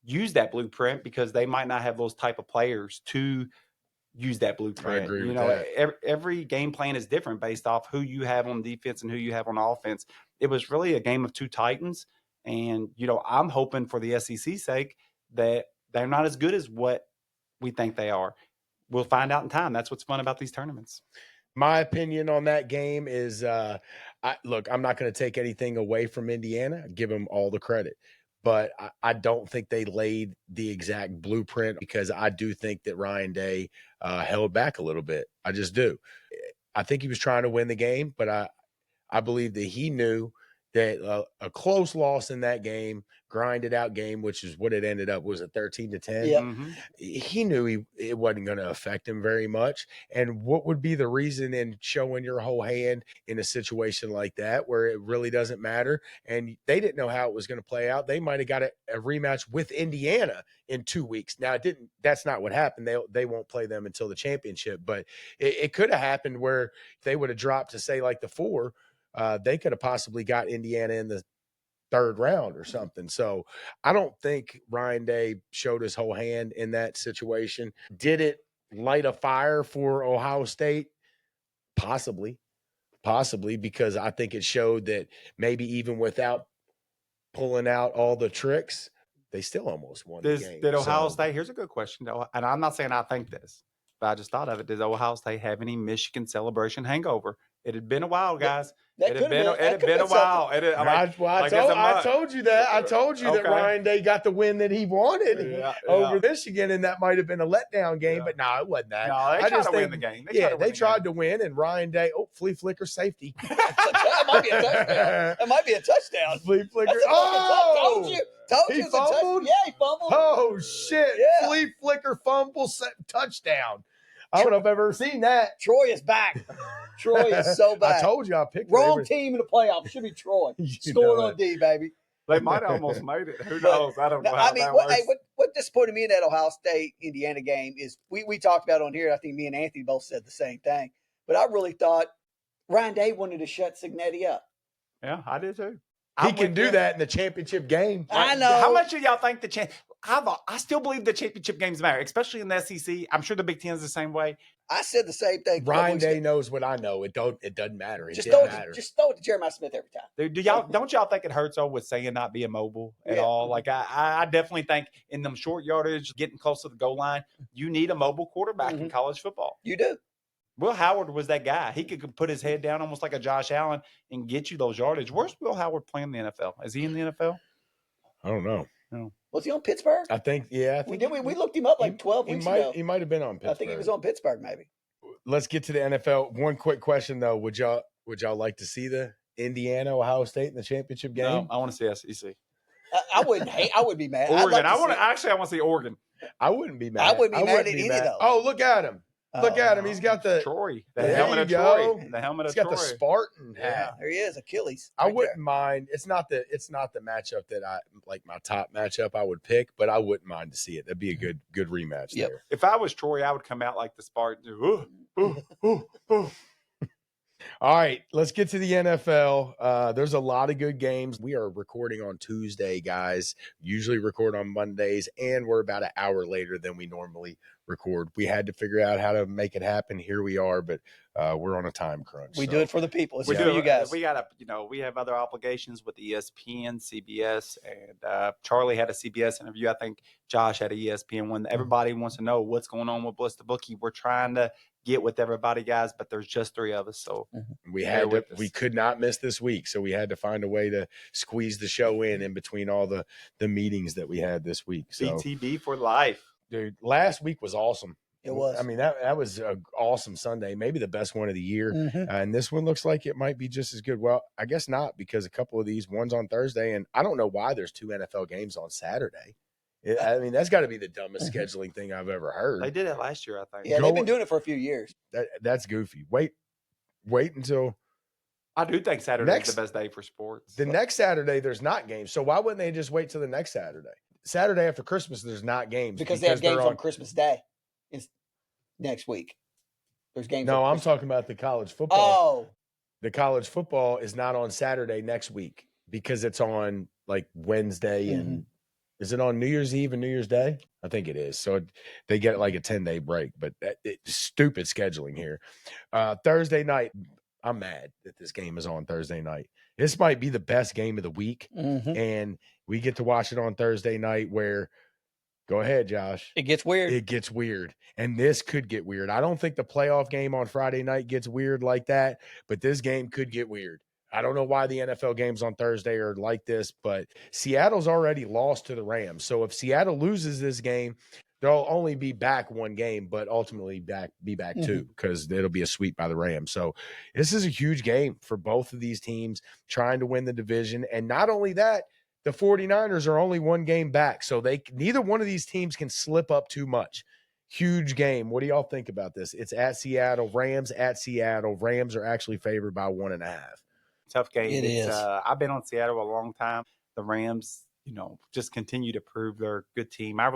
use that blueprint because they might not have those type of players to use that blueprint. I agree with that. Every game plan is different based off who you have on defense and who you have on offense. It was really a game of two titans, and I'm hoping for the SEC's sake that they're not as good as what we think they are. We'll find out in time. That's what's fun about these tournaments. My opinion on that game is, I'm not going to take anything away from Indiana. I give them all the credit. But I don't think they laid the exact blueprint because I do think that Ryan Day held back a little bit. I just do. I think he was trying to win the game, but I believe that he knew that a close loss in that game, grinded out game, which is what it ended up, was a 13-10. Yep. Mm-hmm. He knew it wasn't going to affect him very much. And what would be the reason in showing your whole hand in a situation like that where it really doesn't matter? And they didn't know how it was going to play out. They might have got a rematch with Indiana in 2 weeks. Now, that's not what happened. They won't play them until the championship. But it could have happened where they would have dropped to, say, like the 4. They could have possibly got Indiana in the 3rd round or something. So I don't think Ryan Day showed his whole hand in that situation. Did it light a fire for Ohio State? Possibly, because I think it showed that maybe even without pulling out all the tricks, they still almost won the game. Did Ohio State, here's a good question, and I'm not saying I think this, but I just thought of it. Did Ohio State have any Michigan celebration hangover? It had been a while, guys. It had been a while. I told you that. I told you that Ryan Day got the win that he wanted over Michigan, and that might have been a letdown game. But no, it wasn't that. No, they tried to win the game. They tried to win, and Ryan Day, flea flicker safety. That might be a touchdown. That might be a touchdown. Flea flicker. Told you. He fumbled? Yeah, he fumbled. Oh, shit. Yeah. Flea flicker fumble touchdown. I don't know if I've ever seen that. Troy is back. Troy is so bad. I told you I picked wrong team in the playoffs. Should be Troy. Scoring on D, baby. They might have almost made it. Who knows? I don't know how that works. What disappointed me in that Ohio State-Indiana game is we talked about on here, I think me and Anthony both said the same thing, but I really thought Ryan Day wanted to shut Cignetti up. Yeah, I did too. He can do that in the championship game. I know. How much do y'all think I still believe the championship games matter, especially in the SEC. I'm sure the Big Ten is the same way. I said the same thing. Ryan Day knows what I know. It doesn't matter. It Just didn't throw matter. just throw it to Jeremiah Smith every time. Dude, don't y'all think it hurts though with saying not being mobile at Yeah. all? Like I definitely think in them short yardage, getting close to the goal line, you need a mobile quarterback in college football. You do. Will Howard was that guy. He could put his head down almost like a Josh Allen and get you those yardage. Where's Will Howard playing in the NFL? Is he in the NFL? I don't know. No. Was he on Pittsburgh? I think We looked him up like 12 weeks ago. He might have been on Pittsburgh. I think he was on Pittsburgh, maybe. Let's get to the NFL. One quick question though: Would y'all like to see the Indiana Ohio State in the championship game? No, I want to see SEC. I wouldn't hate. I would be mad. Oregon. I want to see Oregon. I wouldn't be mad. I wouldn't be mad at any of those. Oh, look at him! Look at him. He's got the Troy. The There helmet you of go. Troy. The helmet He's of got Troy. the Spartan hat. Yeah. There he is, Achilles. I right wouldn't there. mind. It's not the matchup that I like. My top matchup I would pick, but I wouldn't mind to see it. That'd be a good rematch Yep. there. If I was Troy, I would come out like the Spartan. Ooh, ooh, ooh, ooh. All right, let's get to the NFL. There's a lot of good games. We are recording on Tuesday, guys. Usually record on Mondays, and we're about an hour later than we normally record. We had to figure out how to make it happen. Here we are, but we're on a time crunch. We so. do it for the people. It's We for do. you guys. We got we have other obligations with ESPN, CBS, and Charlie had a CBS interview. I think Josh had an ESPN one. Everybody wants to know what's going on with Bliss the Bookie. We're trying to get with everybody, guys, but there's just 3 of us, so we could not miss this week, so we had to find a way to squeeze the show in between all the meetings that we had this week. So, BTB for life. dude, last week was awesome. It was. I mean, that was an awesome Sunday, maybe the best one of the year. And this one looks like it might be just as good. Well, I guess not, because a couple of these, one's on Thursday, and I don't know why there's 2 NFL games on Saturday. I mean, that's got to be the dumbest scheduling thing I've ever heard. They did it last year, I think. Yeah, they've been doing it for a few years. That's goofy. Wait until I do think Saturday's the best day for sports. the next Saturday. There's not games, so why wouldn't they just wait till the next Saturday? Saturday after Christmas, there's not games Because they have games they're on Christmas Day. It's next week. There's games. No, on I'm Christmas. talking about the college football. Oh, The college football is not on Saturday next week because it's on like Wednesday and is it on New Year's Eve and New Year's Day? I think it is. So they get like a 10-day break, but it's stupid scheduling here. Thursday night, I'm mad that this game is on Thursday night. This might be the best game of the week, and we get to watch it on Thursday night where – go ahead, Josh. it gets weird. It gets weird, and this could get weird. I don't think the playoff game on Friday night gets weird like that, but this game could get weird. I don't know why the NFL games on Thursday are like this, but Seattle's already lost to the Rams. So if Seattle loses this game, they'll only be back 1 game, but ultimately be back 2 because it'll be a sweep by the Rams. So this is a huge game for both of these teams trying to win the division. And not only that, the 49ers are only 1 game back. So neither one of these teams can slip up too much. Huge game. What do y'all think about this? It's at Seattle. Rams at Seattle. Rams are actually favored by 1.5. Tough game. It is. I've been on Seattle a long time. The Rams, just continue to prove they're a good team. I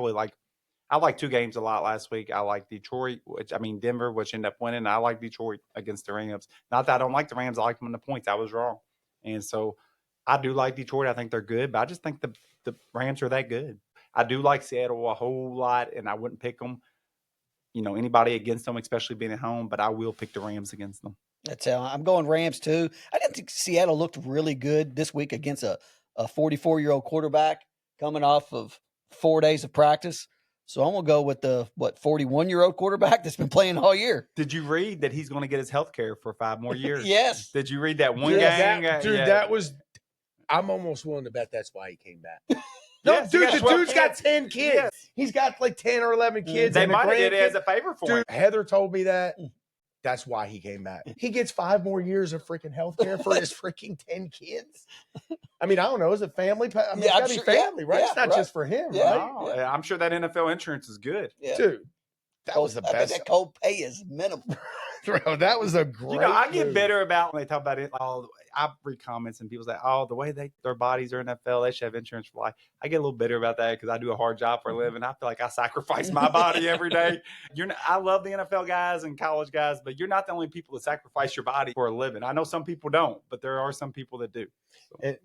like 2 games a lot last week. I like Denver, which ended up winning. I like Detroit against the Rams. Not that I don't like the Rams. I like them in the points. I was wrong. And so I do like Detroit. I think they're good, but I just think the Rams are that good. I do like Seattle a whole lot, and I wouldn't pick them, anybody against them, especially being at home, but I will pick the Rams against them. That's how I'm going Rams too. I didn't think Seattle looked really good this week against a 44-year-old quarterback coming off of 4 days of practice. So I'm going to go with the 41-year-old quarterback that's been playing all year. Did you read that he's going to get his health care for 5 more years? Yes. Did you read that one Dude, game? that was – I'm almost willing to bet that's why he came back. No, Yes, dude, he got the 12 dude's got 10 kids. Yes. He's got like 10 or 11 kids. They and a might have did it grandkid. as a favor for him. Dude, Heather told me that. That's why he came back. He gets 5 more years of freaking health care for his freaking 10 kids. I mean, I don't know. Is it family? I mean, it's got to be family, right? It's not just for him, right? No, I'm sure that NFL insurance is good. Yeah. Dude, that was the I bet best. that cold pay is minimal. Bro, that was a great I get move. bitter about when they talk about it. I read comments and people say, "Oh, the way their bodies are in NFL, they should have insurance for life." I get a little bitter about that because I do a hard job for a living. I feel like I sacrifice my body every day. I love the NFL guys and college guys, but you're not the only people that sacrifice your body for a living. I know some people don't, but there are some people that do. So. And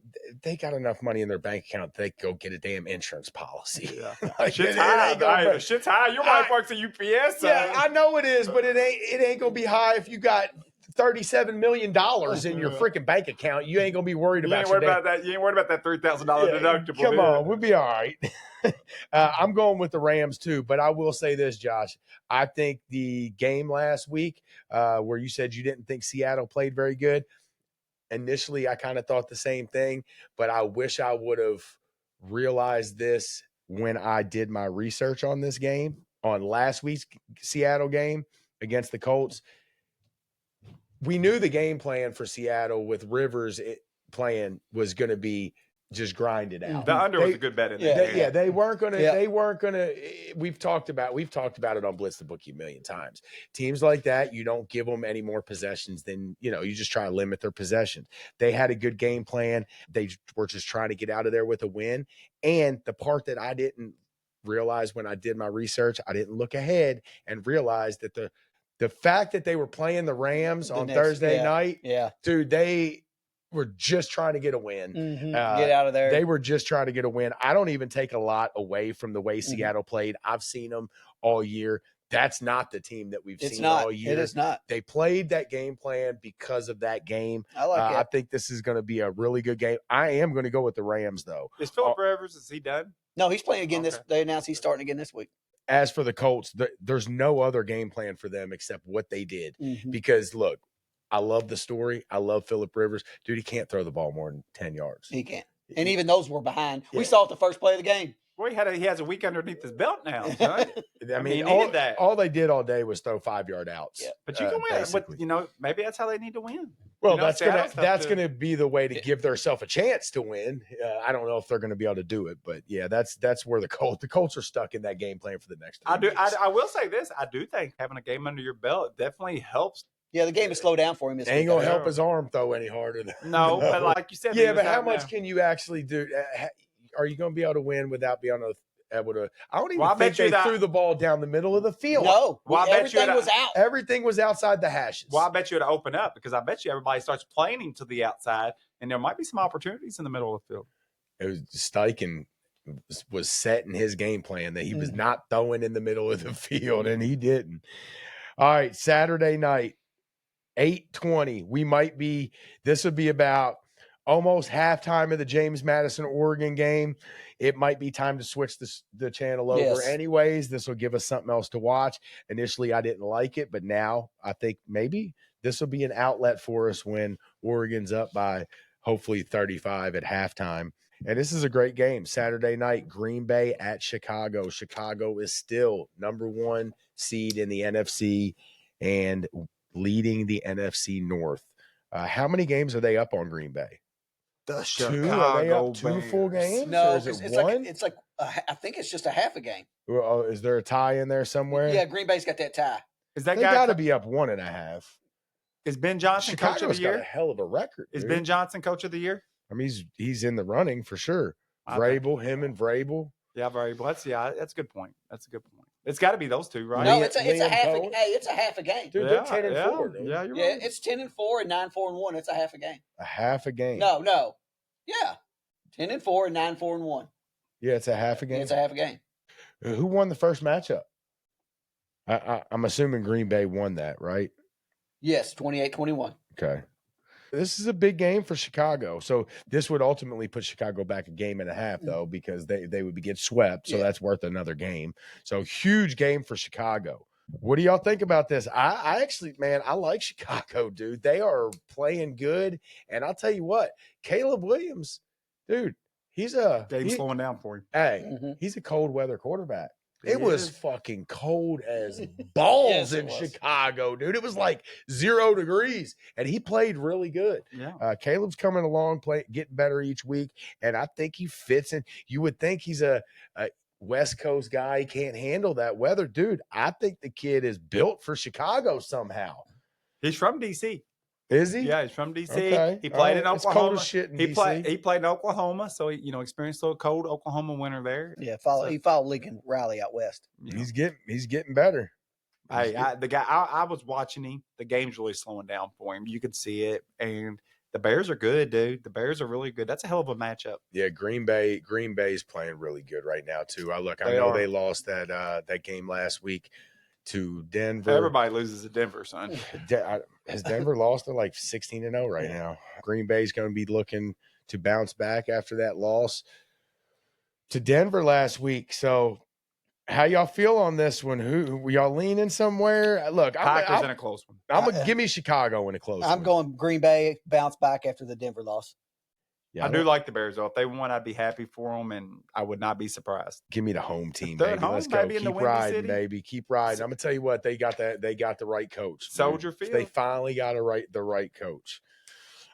they got enough money in their bank account they go get a damn insurance policy. Yeah. Like, Shit's it high. ain't gonna The shit's high. Your wife works at UPS. So. Yeah, I know it is, but it ain't gonna be high if you got $37 million in your freaking bank account. You ain't gonna be worried about that. You ain't worried about that $3,000 deductible. Come on, we'll be all right. I'm going with the Rams too, but I will say this, Josh. I think the game last week, where you said you didn't think Seattle played very good. Initially, I kind of thought the same thing, but I wish I would have realized this when I did my research on this game, on last week's Seattle game against the Colts. We knew the game plan for Seattle with Rivers playing was going to be just grind it out. The under was a good bet in there. They weren't going to. Yeah. They weren't going to. We've talked about it on Blitz the Bookie a million times. Teams like that, you don't give them any more possessions than you just try to limit their possessions. They had a good game plan. They were just trying to get out of there with a win. And the part that I didn't realize when I did my research, I didn't look ahead and realize that the fact that they were playing the Rams on Thursday night, dude, they were just trying to get a win. Get out of there. They were just trying to get a win. I don't even take a lot away from the way Seattle played. I've seen them all year. That's not the team that we've seen all year. It is not. They played that game plan because of that game. I like it. I think this is going to be a really good game. I am going to go with the Rams, though. Is Philip Rivers, is he done? No, he's playing again They announced he's starting again this week. As for the Colts, there's no other game plan for them except what they did. Because, look, I love the story. I love Philip Rivers. Dude, he can't throw the ball more than 10 yards. He can't. And even those were behind. Yeah. We saw it the first play of the game. Well, he has a week underneath his belt now. Son. I mean, all they did all day was throw 5-yard outs. Yeah. But you can win. But, maybe that's how they need to win. Well, that's gonna be the way to give themselves a chance to win. I don't know if they're going to be able to do it, but yeah, that's where the Colts are stuck in that game plan for the next 3 weeks. I will say this. I do think having a game under your belt definitely helps. Yeah, the game is slowed down for him. Ain't going to help his arm throw any harder. No, but like you said. Yeah, but how much can you actually do? Are you going to be able to win without being able to? I don't even think they threw the ball down the middle of the field. No, everything was out. Everything was outside the hashes. Well, I bet you it'll open up because I bet you everybody starts playing to the outside, and there might be some opportunities in the middle of the field. It was Steichen was setting his game plan that he was not throwing in the middle of the field, and he didn't. All right, Saturday night. 8:20. This would be about almost halftime of the James Madison Oregon game. It might be time to switch the channel over anyways. This will give us something else to watch. Initially, I didn't like it, but now I think maybe this will be an outlet for us when Oregon's up by hopefully 35 at halftime. And this is a great game. Saturday night, Green Bay at Chicago. Chicago is still number 1 seed in the NFC and leading the NFC North. How many games are they up on Green Bay? The Chicago Are they up 2 full games? No, or is it one? I think it's just a half a game. Well, is there a tie in there somewhere? Yeah, Green Bay's got that tie. Is that they got to be up 1.5? Is Ben Johnson coach of the year? Got a hell of a record. Is Ben Johnson coach of the year? I mean, he's in the running for sure. Him and Vrabel. Yeah, Vrabel. That's a good point. That's a good point. It's got to be those two, right? No, it's a half a game. Dude, they're 10-4. Dude. Yeah, you're right. It's 10-4 and 9-4-1. It's a half a game. A half a game. No. Yeah. 10-4 and 9-4-1. Yeah, it's a half a game. It's a half a game. Who won the first matchup? I'm assuming Green Bay won that, right? Yes, 28-21. Okay. This is a big game for Chicago. So this would ultimately put Chicago back a game and a half, though, because they would get swept. So that's worth another game. So huge game for Chicago. What do y'all think about this? I actually, man, I like Chicago, dude. They are playing good. And I'll tell you what, Caleb Williams, dude, he's slowing down for him. Hey, he's a cold weather quarterback. It was fucking cold as balls in Chicago, dude. It was like 0 degrees, and he played really good. Yeah. Caleb's coming along, getting better each week, and I think he fits in. You would think he's a West Coast guy. He can't handle that weather. Dude, I think the kid is built for Chicago somehow. He's from D.C. Is he? Yeah, he's from DC. Okay. He played in All right. It's cold Oklahoma. as shit in He DC. played in Oklahoma, so he experienced a little cold Oklahoma winter there. Yeah, So, he followed Lincoln Riley out west. you know. He's getting better. The guy I was watching him. The game's really slowing down for him. You could see it, and the Bears are good, dude. The Bears are really good. That's a hell of a matchup. Yeah, Green Bay's playing really good right now too. I know they lost that game last week to Denver. Everybody loses to Denver, son. Has Denver lost? They're like 16-0 right now. Green Bay's going to be looking to bounce back after that loss to Denver last week. So, how y'all feel on this one? Who y'all leaning somewhere? Look, Packers in a close one. I'm gonna give me Chicago in a close one. I'm going Green Bay bounce back after the Denver loss. Yeah, I do like the Bears, though. If they won, I'd be happy for them, and I would not be surprised. Give me the home team, They're baby. at home, Let's go. baby, in the Keep Windy riding, City. baby. Keep riding. I'm gonna tell you what, they got the right coach. Soldier dude. Field. They finally got the right coach.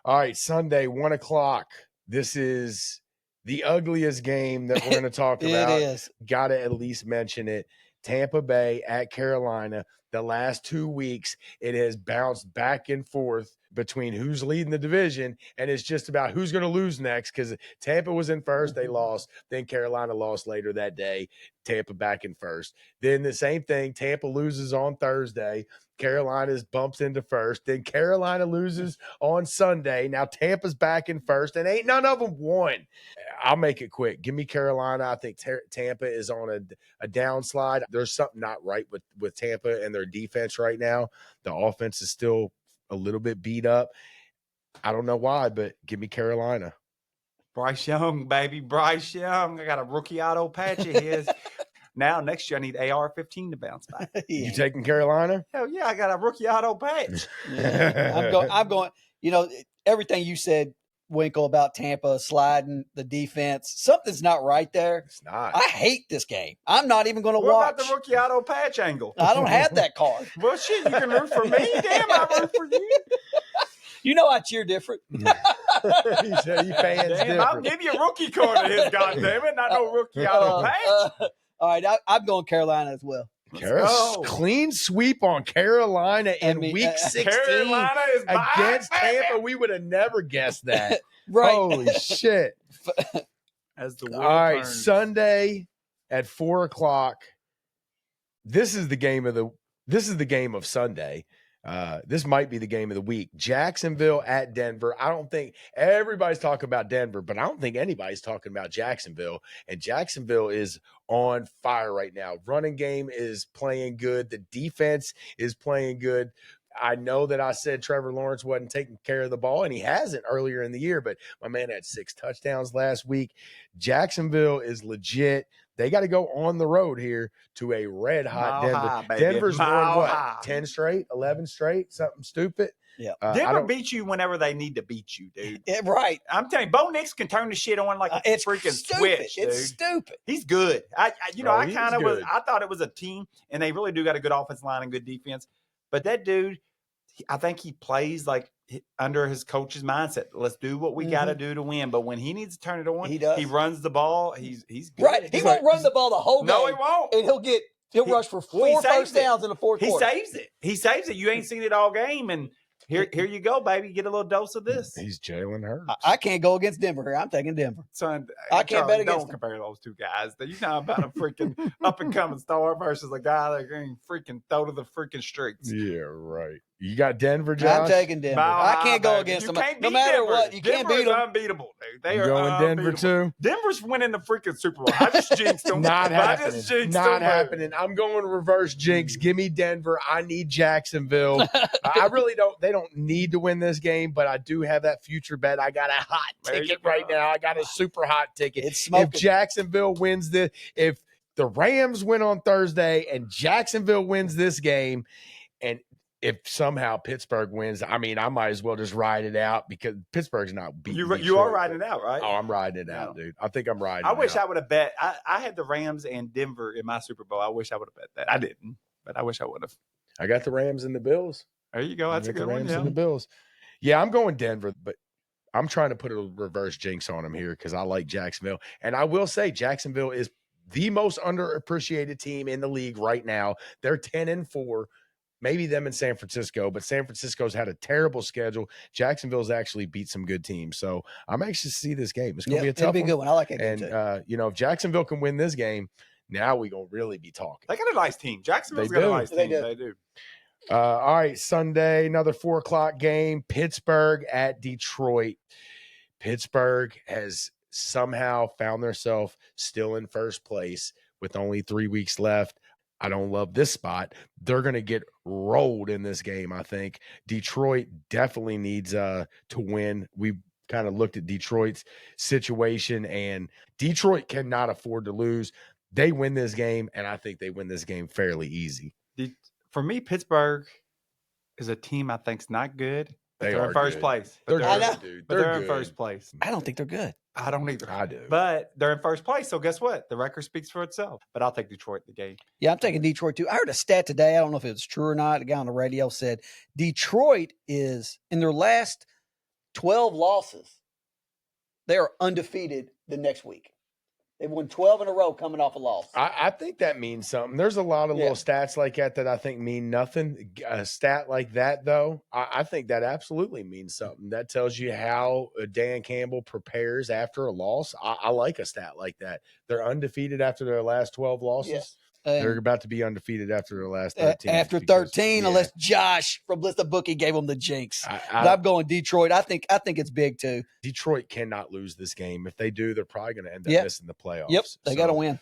All right, Sunday, 1:00. This is the ugliest game that we're gonna talk about. It is. Gotta at least mention it. Tampa Bay at Carolina. The last 2 weeks, it has bounced back and forth between who's leading the division, and it's just about who's going to lose next, because Tampa was in first, they lost. Then Carolina lost later that day. Tampa back in first. Then the same thing, Tampa loses on Thursday. Carolina bumps into first. Then Carolina loses on Sunday. Now Tampa's back in first, and ain't none of them won. I'll make it quick. Give me Carolina. I think Tampa is on a downslide. There's something not right with Tampa and their defense right now. The offense is still a little bit beat up. I don't know why, but give me Carolina. Bryce Young, baby. Bryce Young. I got a rookie auto patch of his. Now, next year, I need AR-15 to bounce back. You taking Carolina? Hell yeah, I got a rookie auto patch. I'm going, everything you said, Winkle, about Tampa sliding the defense, something's not right there. It's not. I hate this game. I'm not even going to What watch. about the rookie auto patch angle? I don't have that card. Well, shit, you can root for me. Damn, I root for you. You know I cheer different. He fans Damn, different. I'll give you a rookie card of his, goddammit, not no rookie auto patch. All right, I'm going Carolina as well. go. Clean sweep on Carolina in week 16 Carolina is against back, baby. Tampa. We would have never guessed that. Right. Holy shit. As the All right, turns. Sunday at 4:00. This is the game of Sunday. This might be the game of the week. Jacksonville at Denver. I don't think everybody's talking about Denver, but I don't think anybody's talking about Jacksonville. And Jacksonville is on fire right now. Running game is playing good. The defense is playing good. I know that I said Trevor Lawrence wasn't taking care of the ball, and he hasn't earlier in the year, but my man had 6 touchdowns last week. Jacksonville is legit. They got to go on the road here to a red-hot Denver. High, baby. Denver's won, what, High. 10 straight, 11 straight, something stupid? Yeah. Denver beats you whenever they need to beat you, dude. Right. I'm telling you, Bo Nix can turn the shit on like a It's freaking stupid. switch, dude. It's stupid. He's good. I He's kind of was. good. I thought it was a team, and they really do got a good offensive line and good defense. But that dude, I think he plays like under his coach's mindset. Let's do what we got to do to win. But when he needs to turn it on, He does. He runs the ball. He's good. Right. He won't run the ball the whole game. No, he won't. And he'll rush for Well, he 4 saves first downs in the fourth He quarter. saves it. He saves it. You ain't seen it all game, and here you go, baby. Get a little dose of this. He's Jalen Hurts. I can't go against Denver here. I'm taking Denver. Son, I can't bet against Don't them. compare those two guys. You know about a freaking up and coming star versus a guy that can freaking throw to the freaking streets. Yeah, right. You got Denver, Josh? I'm taking Denver. Mile I high, can't go baby. against You them. can't No beat matter Denver. what, you can't Denver beat is them. unbeatable, dude. They You are going Denver unbeatable. too? Denver's winning the freaking Super Bowl. I just jinxed them. Not I just happening. jinxed Not them, happening. I'm going reverse jinx. Give me Denver. I need Jacksonville. I really don't. They don't need to win this game, but I do have that future bet. I got a hot There you ticket go. right now. I got a super hot ticket. It's smoking. If Jacksonville wins if the Rams win on Thursday and Jacksonville wins this game, and if somehow Pittsburgh wins, I mean, I might as well just ride it out because Pittsburgh's not beating You Detroit. are riding it out, right? Oh, I'm riding it out, dude. I think I'm riding I it wish out. I would have bet. I had the Rams and Denver in my Super Bowl. I wish I would have bet that. I didn't, but I wish I would have. I got the Rams and the Bills. There you go. That's a I got good the one. Rams Yeah. and the Bills. Yeah, I'm going Denver, but I'm trying to put a reverse jinx on them here because I like Jacksonville. And I will say Jacksonville is the most underappreciated team in the league right now. They're 10-4. maybe them in San Francisco, but San Francisco's had a terrible schedule. Jacksonville's actually beat some good teams. So I'm anxious to see this game. It's going to be a tough it'll be a good one. I like that game too. And, if Jacksonville can win this game, now we're going to really be talking. They got a nice team. Jacksonville's They got a do. nice They team. do. They do. All right, Sunday, another 4:00 game, Pittsburgh at Detroit. Pittsburgh has somehow found themselves still in first place with only 3 weeks left. I don't love this spot. They're going to get rolled in this game, I think. Detroit definitely needs to win. We kind of looked at Detroit's situation, and Detroit cannot afford to lose. They win this game, and I think they win this game fairly easy. For me, Pittsburgh is a team I think's not good. But They they're are in first good. place. They're But good, dude. they're in good. first place. I don't think they're good. I don't either. I do. But they're in first place. So guess what? The record speaks for itself. But I'll take Detroit in the game. Yeah, I'm taking Detroit too. I heard a stat today. I don't know if it was true or not. The guy on the radio said Detroit is, in their last 12 losses, they are undefeated the next week. They've won 12 in a row coming off a loss. I think that means something. There's a lot of little stats like that I think mean nothing. A stat like that, though, I think that absolutely means something. That tells you how Dan Campbell prepares after a loss. I like a stat like that. They're undefeated after their last 12 losses. Yes. They're about to be undefeated after their last 13. After 13, unless Josh from Blitz the Bookie gave them the jinx. But I'm going Detroit. I think it's big too. Detroit cannot lose this game. If they do, they're probably going to end up missing the playoffs. Yep, they got to win.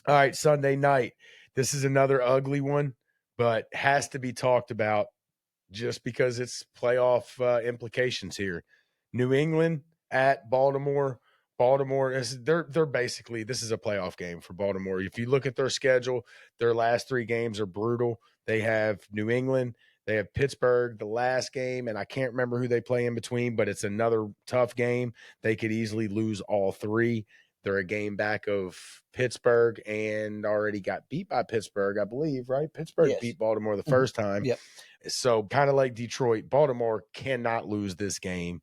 All right, Sunday night. This is another ugly one, but has to be talked about just because it's playoff implications here. New England at Baltimore. Baltimore, they're basically, this is a playoff game for Baltimore. If you look at their schedule, their last 3 games are brutal. They have New England, they have Pittsburgh, the last game, and I can't remember who they play in between, but it's another tough game. They could easily lose all 3. They're a game back of Pittsburgh and already got beat by Pittsburgh, I believe, right? Pittsburgh beat Baltimore the first time. Yep. So kind of like Detroit, Baltimore cannot lose this game.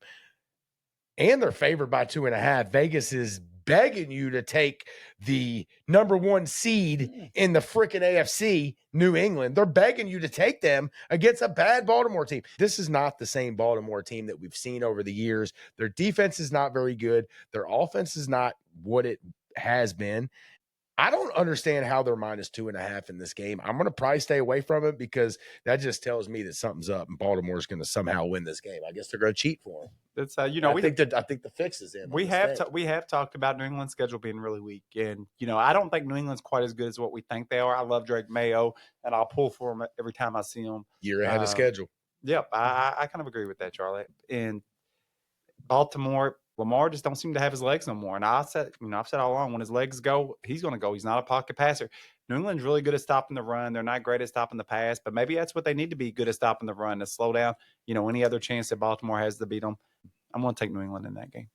And they're favored by 2.5. Vegas is begging you to take the number 1 seed in the freaking AFC, New England. They're begging you to take them against a bad Baltimore team. This is not the same Baltimore team that we've seen over the years. Their defense is not very good. Their offense is not what it has been. I don't understand how they're minus 2.5 in this game. I'm going to probably stay away from it because that just tells me that something's up and Baltimore's going to somehow win this game. I guess they're going to cheat for them. That's I think the fix is in. We have talked about New England's schedule being really weak, and I don't think New England's quite as good as what we think they are. I love Drake Mayo, and I'll pull for him every time I see him. Year ahead of schedule. Yep, I kind of agree with that, Charlie. And Baltimore, Lamar just don't seem to have his legs no more. And I've said all along, when his legs go, he's going to go. He's not a pocket passer. New England's really good at stopping the run. They're not great at stopping the pass, but maybe that's what they need to be good at stopping the run to slow down, any other chance that Baltimore has to beat them. I'm going to take New England in that game.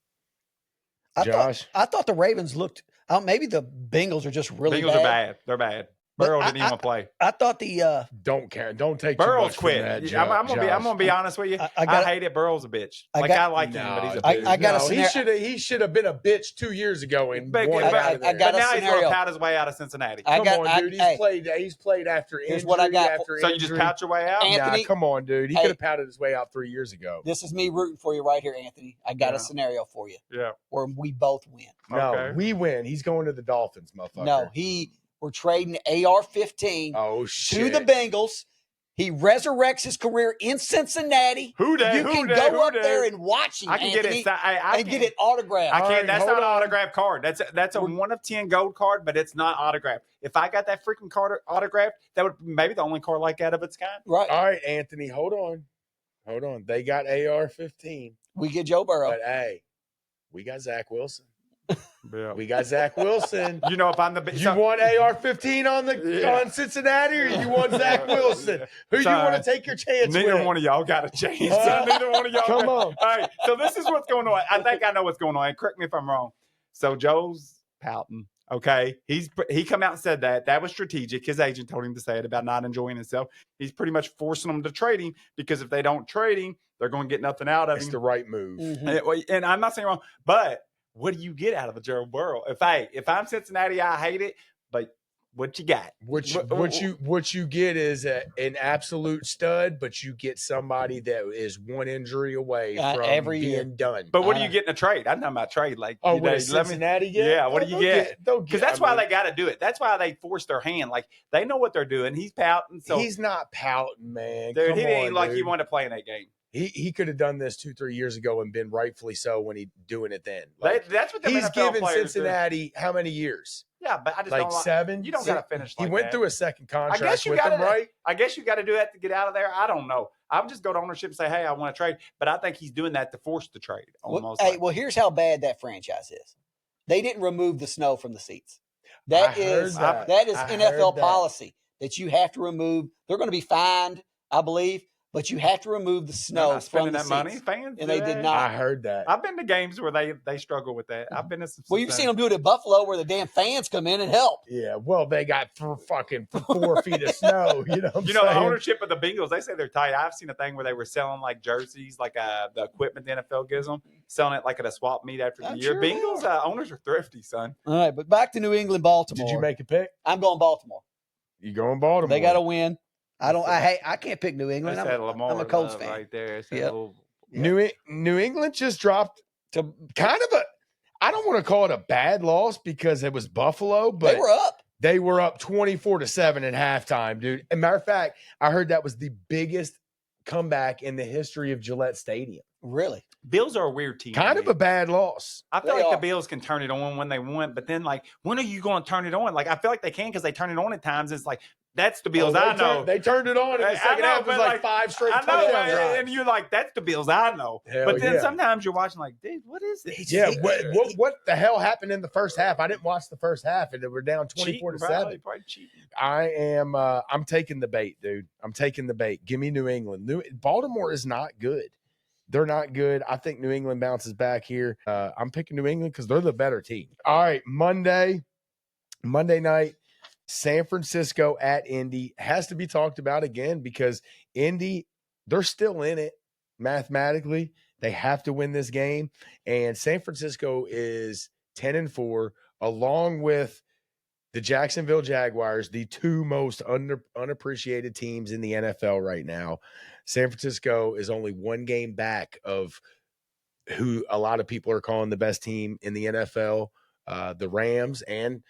Josh? I thought the Ravens looked maybe the Bengals are just really Bengals are bad. They're bad. Burrow didn't even play. I thought the don't care. Don't take Burrow's too much quit. from that, I'm gonna be honest with you. I hate it. Burrow's a bitch. I like him, but he's a bitch. I got a scenario. He should have been a bitch 2 years ago and but won out of there. But now he's gonna pout his way out of Cincinnati. Come on, dude. He's played after injury. Here's what I got. So you just pout your way out? Anthony, come on, dude. He could have pouted his way out 3 years ago. This is me rooting for you right here, Anthony. I got a scenario for you. Yeah. Where we both win. No, we win. He's going to the Dolphins, motherfucker. No, we're trading AR-15 to the Bengals. He resurrects his career in Cincinnati. You can go up there and watch him. I can Anthony, get it autographed. I can't. That's not an autographed card. That's a 1 of 10 gold card, but it's not autographed. If I got that freaking card autographed, that would maybe the only card like that of its kind. Right. All right, Anthony, hold on. They got AR-15. We get Joe Burrow. But hey, we got Zach Wilson. Yeah. We got Zach Wilson. If I'm the you want AR-15 on Cincinnati, or you want Zach Wilson? Who you want to take your chance with? Neither one of y'all got a chance. Neither one of y'all. Come on. All right. So this is what's going on. I think I know what's going on. And correct me if I'm wrong. So Joe's pouting. Okay. He come out and said that. That was strategic. His agent told him to say it about not enjoying himself. He's pretty much forcing them to trade him because if they don't trade him, they're going to get nothing out of him. It's the right move. Mm-hmm. And I'm not saying wrong, but what do you get out of the Joe Burrow? If I'm Cincinnati, I hate it, but What you got? What you get is an absolute stud, but you get somebody that is one injury away from every being year. done. But what do you get in a trade? I'm talking about trade. Like, Oh, you what know, does Cincinnati get? Yeah, what do you get? Because That's why they got to do it. That's why they force their hand. Like, they know what they're doing. He's pouting. So he's not pouting, man. dude, Come he didn't on, like dude. he wanted to play in that game. He could have done this 2-3 years ago and been rightfully so when he doing it then. Like, That's what the he's NFL given players Cincinnati do. how many years? Yeah, but I just Like don't like 7. You don't got to finish. He like went that. through a second I contract guess you with got them, right? I guess you got to do that to get out of there. I don't know. I would just go to ownership and say, "Hey, I want to trade." But I think he's doing that to force the trade. Almost. Well, here's how bad that franchise is. They didn't remove the snow from the seats. I That heard is that. NFL policy that you have to remove. They're going to be fined, I believe, but you have to remove the snow from the that seats. money. Fans, and they did that. not. I heard that. I've been to games where they struggle with that. I've been to some. Well, you've seen them do it at Buffalo, where the damn fans come in and help. Yeah, well, they got fucking 4 feet of snow. You know what I'm The saying? ownership of the Bengals, they say they're tight. I've seen a thing where they were selling like jerseys, like the equipment the NFL gives them, selling it like at a swap meet after the I'm year. sure they Bengals owners are thrifty, son. All right, but back to New England, Baltimore. Did you make a pick? I'm going Baltimore. You going Baltimore? They got to win. I can't pick New England. That's that Lamar I'm a Colts love fan. right there. It's that Yep. little, New England just dropped to kind of I don't want to call it a bad loss because it was Buffalo, but They were up. 24-7 at halftime, dude. As a matter of fact, I heard that was the biggest comeback in the history of Gillette Stadium. Really? Bills are a weird team. Kind of a bad loss. I feel They like are. the Bills can turn it on when they want, but then like, when are you going to turn it on? Like, I feel like they can because they turn it on at times. It's like, that's the Bills I know. They turned it on in the second half. It was like 5 straight touchdown drives. and you're like, that's the Bills I know. Hell but then yeah. sometimes you're watching like, dude, what is this? Yeah, what the hell happened in the first half? I didn't watch the first half, and they were down 24-7. Probably cheating. I'm taking the bait, dude. I'm taking the bait. Give me New England. Baltimore is not good. They're not good. I think New England bounces back here. I'm picking New England because they're the better team. All right, Monday night, San Francisco at Indy has to be talked about again because Indy, they're still in it mathematically. They have to win this game. And San Francisco is 10-4, along with the Jacksonville Jaguars, the two most unappreciated teams in the NFL right now. San Francisco is only one game back of who a lot of people are calling the best team in the NFL, the Rams, and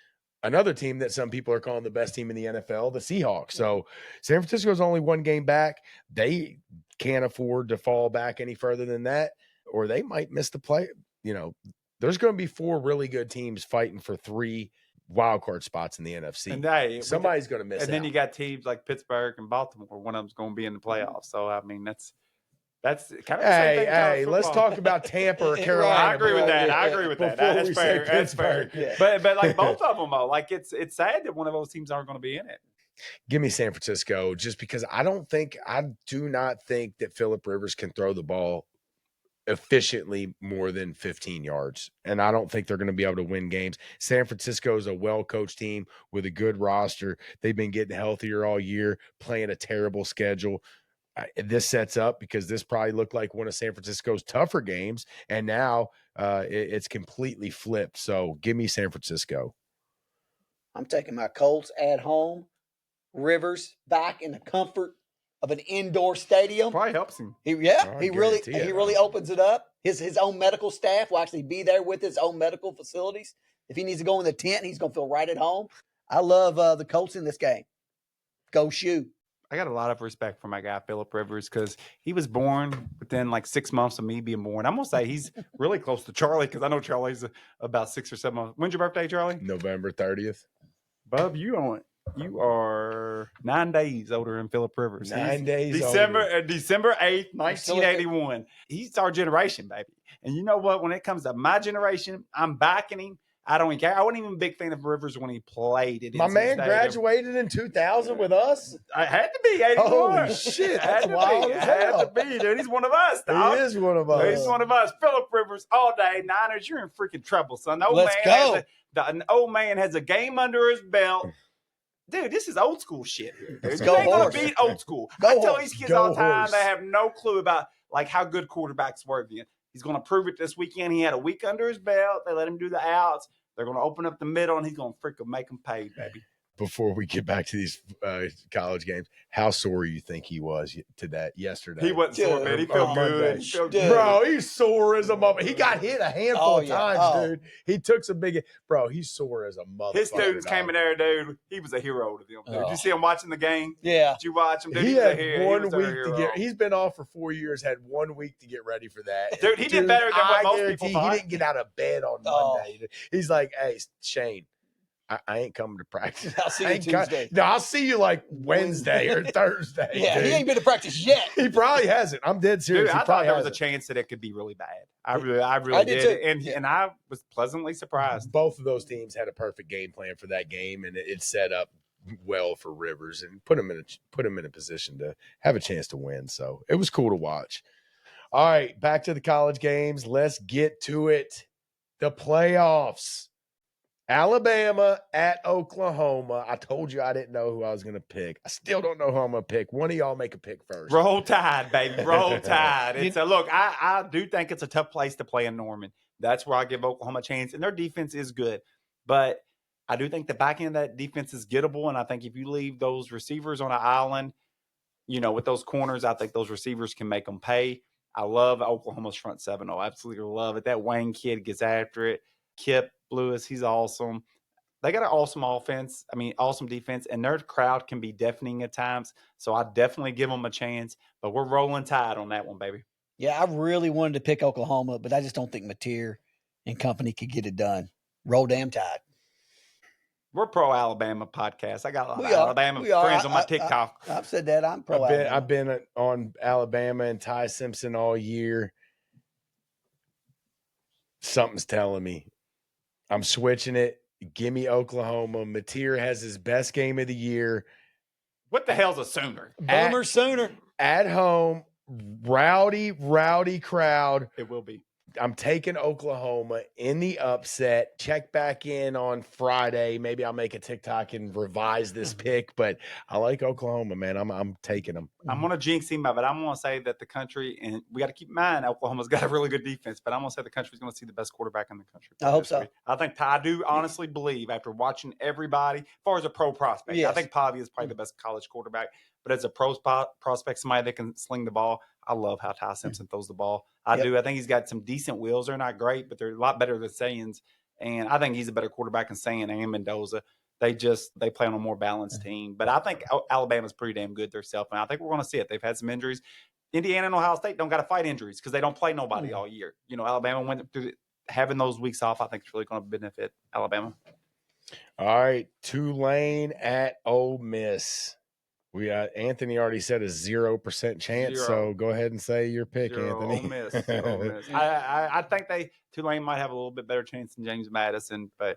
another team that some people are calling the best team in the NFL, the Seahawks. So San Francisco is only one game back. They can't afford to fall back any further than that, or they might miss the play. You know, there's going to be 4 really good teams fighting for 3 wild card spots in the NFC. And somebody's going to miss. And then you got teams like Pittsburgh and Baltimore. One of them's going to be in the playoffs. So I mean, that's kind of the same thing. Hey, let's talk about Tampa or Carolina. I agree with that. That's fair. That's fair. Yeah. But like both of them though, like it's sad that one of those teams aren't going to be in it. Give me San Francisco just because I do not think that Phillip Rivers can throw the ball efficiently more than 15 yards. And I don't think they're going to be able to win games. San Francisco is a well-coached team with a good roster. They've been getting healthier all year, playing a terrible schedule. This sets up because this probably looked like one of San Francisco's tougher games. And now it's completely flipped. So give me San Francisco. I'm taking my Colts at home. Rivers back in the comfort of an indoor stadium. Probably helps him. He really opens it up. His own medical staff will actually be there with his own medical facilities. If he needs to go in the tent, he's going to feel right at home. I love the Colts in this game. Go shoot. I got a lot of respect for my guy, Phillip Rivers, because he was born within like 6 months of me being born. I'm going to say he's really close to Charlie because I know Charlie's about 6 or 7 months. When's your birthday, Charlie? November 30th. Bub, you are 9 days older than Phillip Rivers. 9 days December 8th, 1981. He's our generation, baby. And you know what? When it comes to my generation, I'm backing him. I don't even care. I wasn't even a big fan of Rivers when he played it. My man graduated in 2000 with us. I had to be 81. Holy shit, that's wild as hell. Had to be, dude. He's one of us, dog. He is one of us. He's one of us. Phillip Rivers all day. Niners, you're in freaking trouble, son. Let's go. An old man has a game under his belt. Dude, this is old school shit. Let's You go ain't gonna horse. beat old school. Go I tell horse. these kids Go all the time, horse. they have no clue about like how good quarterbacks work. He's gonna prove it this weekend. He had a week under his belt. They let him do the outs. They're gonna open up the middle, and he's gonna freaking make them pay, baby. before we get back to these college games, how sore you think he was to that yesterday? He wasn't sore, man. He Or felt Monday. good. He felt Dude. good. Bro, he's sore as a mother. He got hit a handful of times, dude. He took some big. Bro, he's sore as a motherfucker. His students came in there, dude. He was a hero to them. Dude. Did you see him watching the game? Yeah. Did you watch him? Dude, He was had a hero. one He was week to get. He's been off for 4 years. Had 1 week to get ready for that. Dude, he did better than what most people guarantee thought. He didn't get out of bed on Monday. He's like, "Hey, Shane, I ain't coming to practice. I'll see you Tuesday. No, I'll see you like Wednesday or Thursday." Yeah, dude. he ain't been to practice yet. He probably hasn't. I'm dead serious. Dude, he I thought there was a hasn't. chance that it could be really bad. I really did did. too. And I was pleasantly surprised. Both of those teams had a perfect game plan for that game, and it set up well for Rivers and put him in a position to have a chance to win. So it was cool to watch. All right, back to the college games. Let's get to it. The playoffs. Alabama at Oklahoma. I told you I didn't know who I was going to pick. I still don't know who I'm going to pick. One of y'all make a pick first. Roll Tide, baby. Roll Tide. It's a look. I do think it's a tough place to play in Norman. That's where I give Oklahoma a chance, and their defense is good, but I do think the back end of that defense is gettable, and I think if you leave those receivers on an island, with those corners, I think those receivers can make them pay. I love Oklahoma's front seven. I absolutely love it. That Wayne kid gets after it. Kip Lewis, he's awesome. They got an awesome offense. Awesome defense, and their crowd can be deafening at times. So I definitely give them a chance, but we're rolling Tide on that one, baby. Yeah, I really wanted to pick Oklahoma, but I just don't think Mateer and company could get it done. Roll damn Tide. We're pro Alabama podcast. I got a lot of Alabama friends on my TikTok. I've said that. I'm pro Alabama. I've been on Alabama and Ty Simpson all year. Something's telling me I'm switching it. Give me Oklahoma. Mateer has his best game of the year. What the hell's a Sooner? Boomer Sooner. At home, rowdy crowd. It will be. I'm taking Oklahoma in the upset. Check back in on Friday. Maybe I'll make a TikTok and revise this pick, but I like Oklahoma, man. I'm taking them. I'm going to jinx him, but I'm going to say that the country, and we got to keep in mind, Oklahoma's got a really good defense, but I'm going to say the country's going to see the best quarterback in the country. I hope so. I do honestly believe, after watching everybody, as far as a pro prospect, yes. I think Pavia is probably the best college quarterback, but as a pro prospect, somebody that can sling the ball, I love how Ty Simpson throws the ball. I do. I think he's got some decent wheels. They're not great, but they're a lot better than Sayans. And I think he's a better quarterback than Sayan and Mendoza. They play on a more balanced team. But I think Alabama's pretty damn good themselves. And I think we're going to see it. They've had some injuries. Indiana and Ohio State don't got to fight injuries because they don't play nobody all year. Alabama went through having those weeks off. I think it's really going to benefit Alabama. All right. Tulane at Ole Miss. Anthony already said a 0% chance, so go ahead and say your pick, Anthony. Ole Miss. Ole Miss. I think Tulane might have a little bit better chance than James Madison, but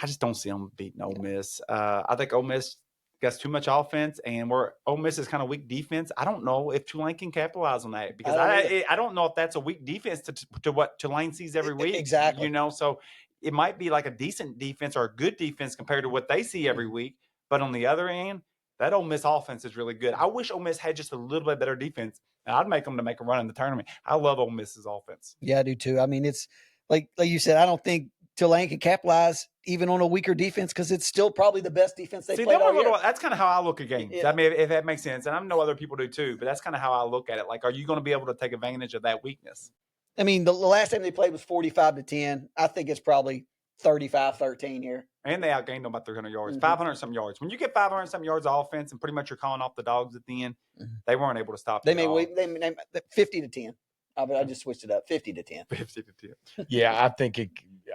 I just don't see them beating Ole Miss. I think Ole Miss gets too much offense, and where Ole Miss is kind of weak defense. I don't know if Tulane can capitalize on that because I don't know if that's a weak defense to what Tulane sees every week. Exactly. So it might be like a decent defense or a good defense compared to what they see every week. But on the other end, that Ole Miss offense is really good. I wish Ole Miss had just a little bit better defense, and I'd make them to make a run in the tournament. I love Ole Miss's offense. Yeah, I do too. It's like you said, I don't think Tulane can capitalize even on a weaker defense because it's still probably the best defense they've played all year. That's kind of how I look at games. Yeah. If that makes sense. And I know other people do too, but that's kind of how I look at it. Like, are you going to be able to take advantage of that weakness? The last time they played was 45-10. I think it's probably 35-13 here. And they outgained them by 300 yards, 500-some yards. When you get 500-some yards of offense and pretty much you're calling off the dogs at the end, they weren't able to stop. They made 50-10. I just switched it up, 50-10. 50-10. Yeah,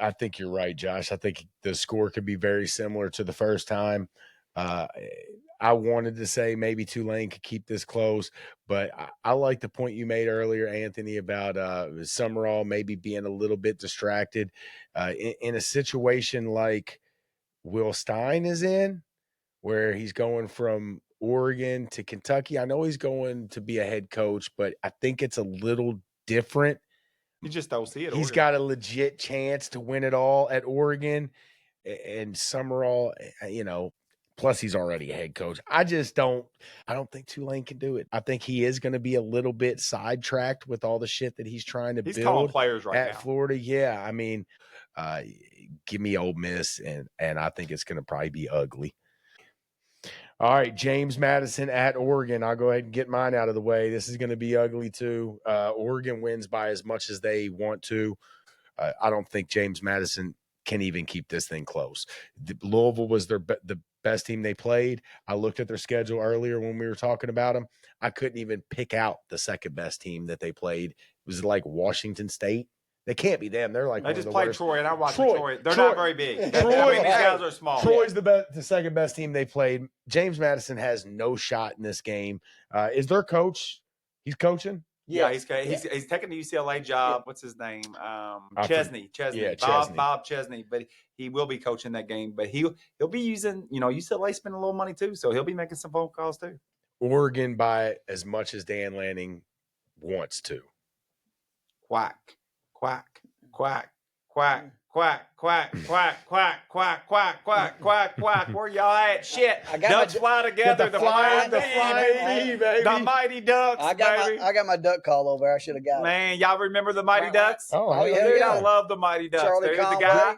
I think you're right, Josh. I think the score could be very similar to the first time. I wanted to say maybe Tulane could keep this close, but I like the point you made earlier, Anthony, about Summerall maybe being a little bit distracted in a situation like Will Stein is in, where he's going from Oregon to Kentucky. I know he's going to be a head coach, but I think it's a little different. You just don't see it. He's got a legit chance to win it all at Oregon, and Summerall, plus he's already a head coach. I don't think Tulane can do it. I think he is going to be a little bit sidetracked with all the shit that he's trying to build calling players at now. Florida. Yeah, give me Ole Miss, and I think it's going to probably be ugly. All right, James Madison at Oregon. I'll go ahead and get mine out of the way. This is going to be ugly too. Oregon wins by as much as they want to. I don't think James Madison can even keep this thing close. Louisville was the best team they played. I looked at their schedule earlier when we were talking about them. I couldn't even pick out the second best team that they played. It was like Washington State. They can't be them. They're like They just played worst. Troy, and I watched Troy. They're Troy. not very big. Troy, these guys are small. Troy's the second best team they played. James Madison has no shot in this game. Is their coach? He's coaching. Yeah, he's taking the UCLA job. What's his name? Chesney. Yeah, Bob Chesney. But he will be coaching that game. But he'll be using, UCLA spending a little money too, so he'll be making some phone calls too. Oregon by as much as Dan Lanning wants to. Quack, quack, quack, quack. Quack, quack, quack, quack, quack, quack, quack, quack, quack. Where y'all at? Shit. Ducks fly together. The flying baby. The mighty ducks, I got my duck call over. I should have got it. Man, y'all remember the mighty ducks? Oh yeah, Dude, yeah. I love the mighty ducks. Charlie Dude, the Conway. guy.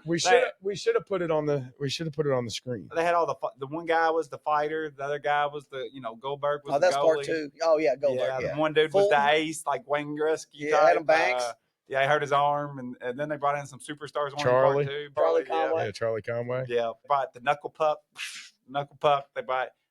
We should have put it on the screen. They had all the one guy was the fighter, the other guy was the Goldberg was Oh, the that's goalie. part 2. Oh yeah, Goldberg. Yeah, Yeah. the one dude was Fulton. the ace, like Wayne Gretzky. Yeah, type. Adam Banks. Yeah, he hurt his arm, and then they brought in some superstars. Charlie. Charlie yeah. Conway. Yeah, Charlie Conway. Yeah, brought the knuckle puck.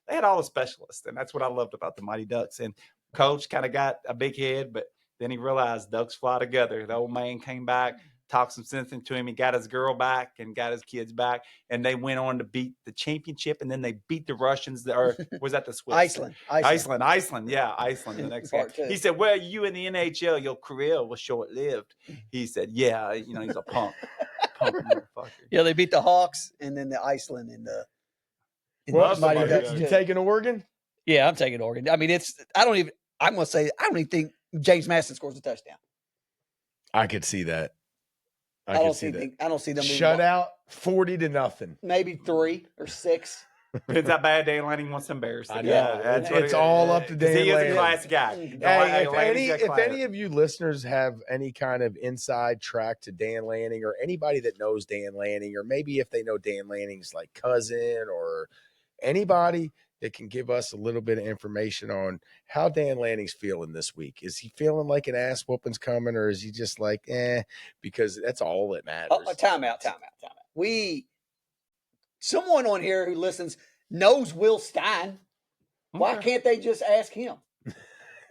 They had all the specialists, and that's what I loved about the Mighty Ducks. And Coach kind of got a big head, but then he realized ducks fly together. The old man came back, talked some sense into him. He got his girl back and got his kids back, and they went on to beat the championship, and then they beat the Russians. Or was that the Swiss? Iceland. Yeah, Iceland. The next game. Part 2. He said, "Well, you in the NHL, your career was short-lived." He said, "Yeah, he's a punk motherfucker." Yeah, they beat the Hawks and then the Iceland in the. Well, Mighty somebody Ducks. does. you taking Oregon? Yeah, I'm taking Oregon. I mean, I'm going to say, I don't even think James Madison scores a touchdown. I could see that. I don't could see that. I don't see them Shut out 40-0. Maybe 3 or 6. Depends how bad Dan Lanning wants to embarrass them. I know. Yeah, that's what It's all up to 'cause Dan He is Lanning. a class guy. Hey, if any of you listeners have any kind of inside track to Dan Lanning, or anybody that knows Dan Lanning, or maybe if they know Dan Lanning's like cousin, or anybody that can give us a little bit of information on how Dan Lanning's feeling this week. Is he feeling like an ass whooping's coming, or is he just like, because that's all that matters. Oh, time out. Someone on here who listens knows Will Stein. Why can't they just ask him?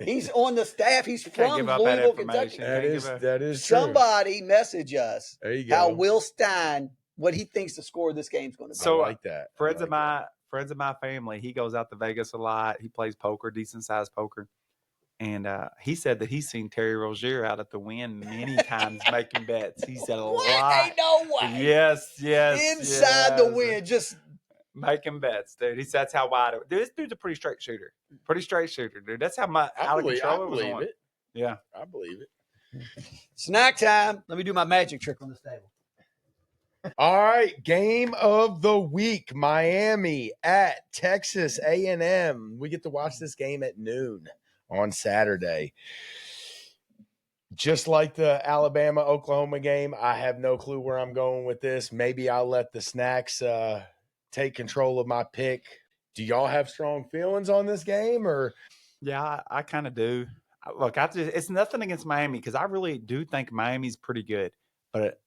He's on the staff. He's from give up that Louisville, Kentucky. information. That is true. Somebody message us There you go. how Will Stein, what he thinks the score of this game's going to be. So, I like that. Friends I of like my family, he goes out to Vegas a lot. He plays poker, decent sized poker. And he said that he's seen Terry Rozier out at the Wynn many times making bets. He said a lot. Ain't no way. Yes. Inside the Wynn, just making bets, dude. He said that's how wide it. Dude, this dude's a pretty straight shooter, dude. That's how my I out of believe, control I it was believe on. it. Yeah, I believe it. snack time. Let me do my magic trick on this table. All right, game of the week: Miami at Texas A&M. We get to watch this game at noon on Saturday. Just like the Alabama-Oklahoma game, I have no clue where I'm going with this. Maybe I'll let the snacks take control of my pick. Do y'all have strong feelings on this game, or? yeah, I kind of do. Look, it's nothing against Miami because I really do think Miami's pretty good, but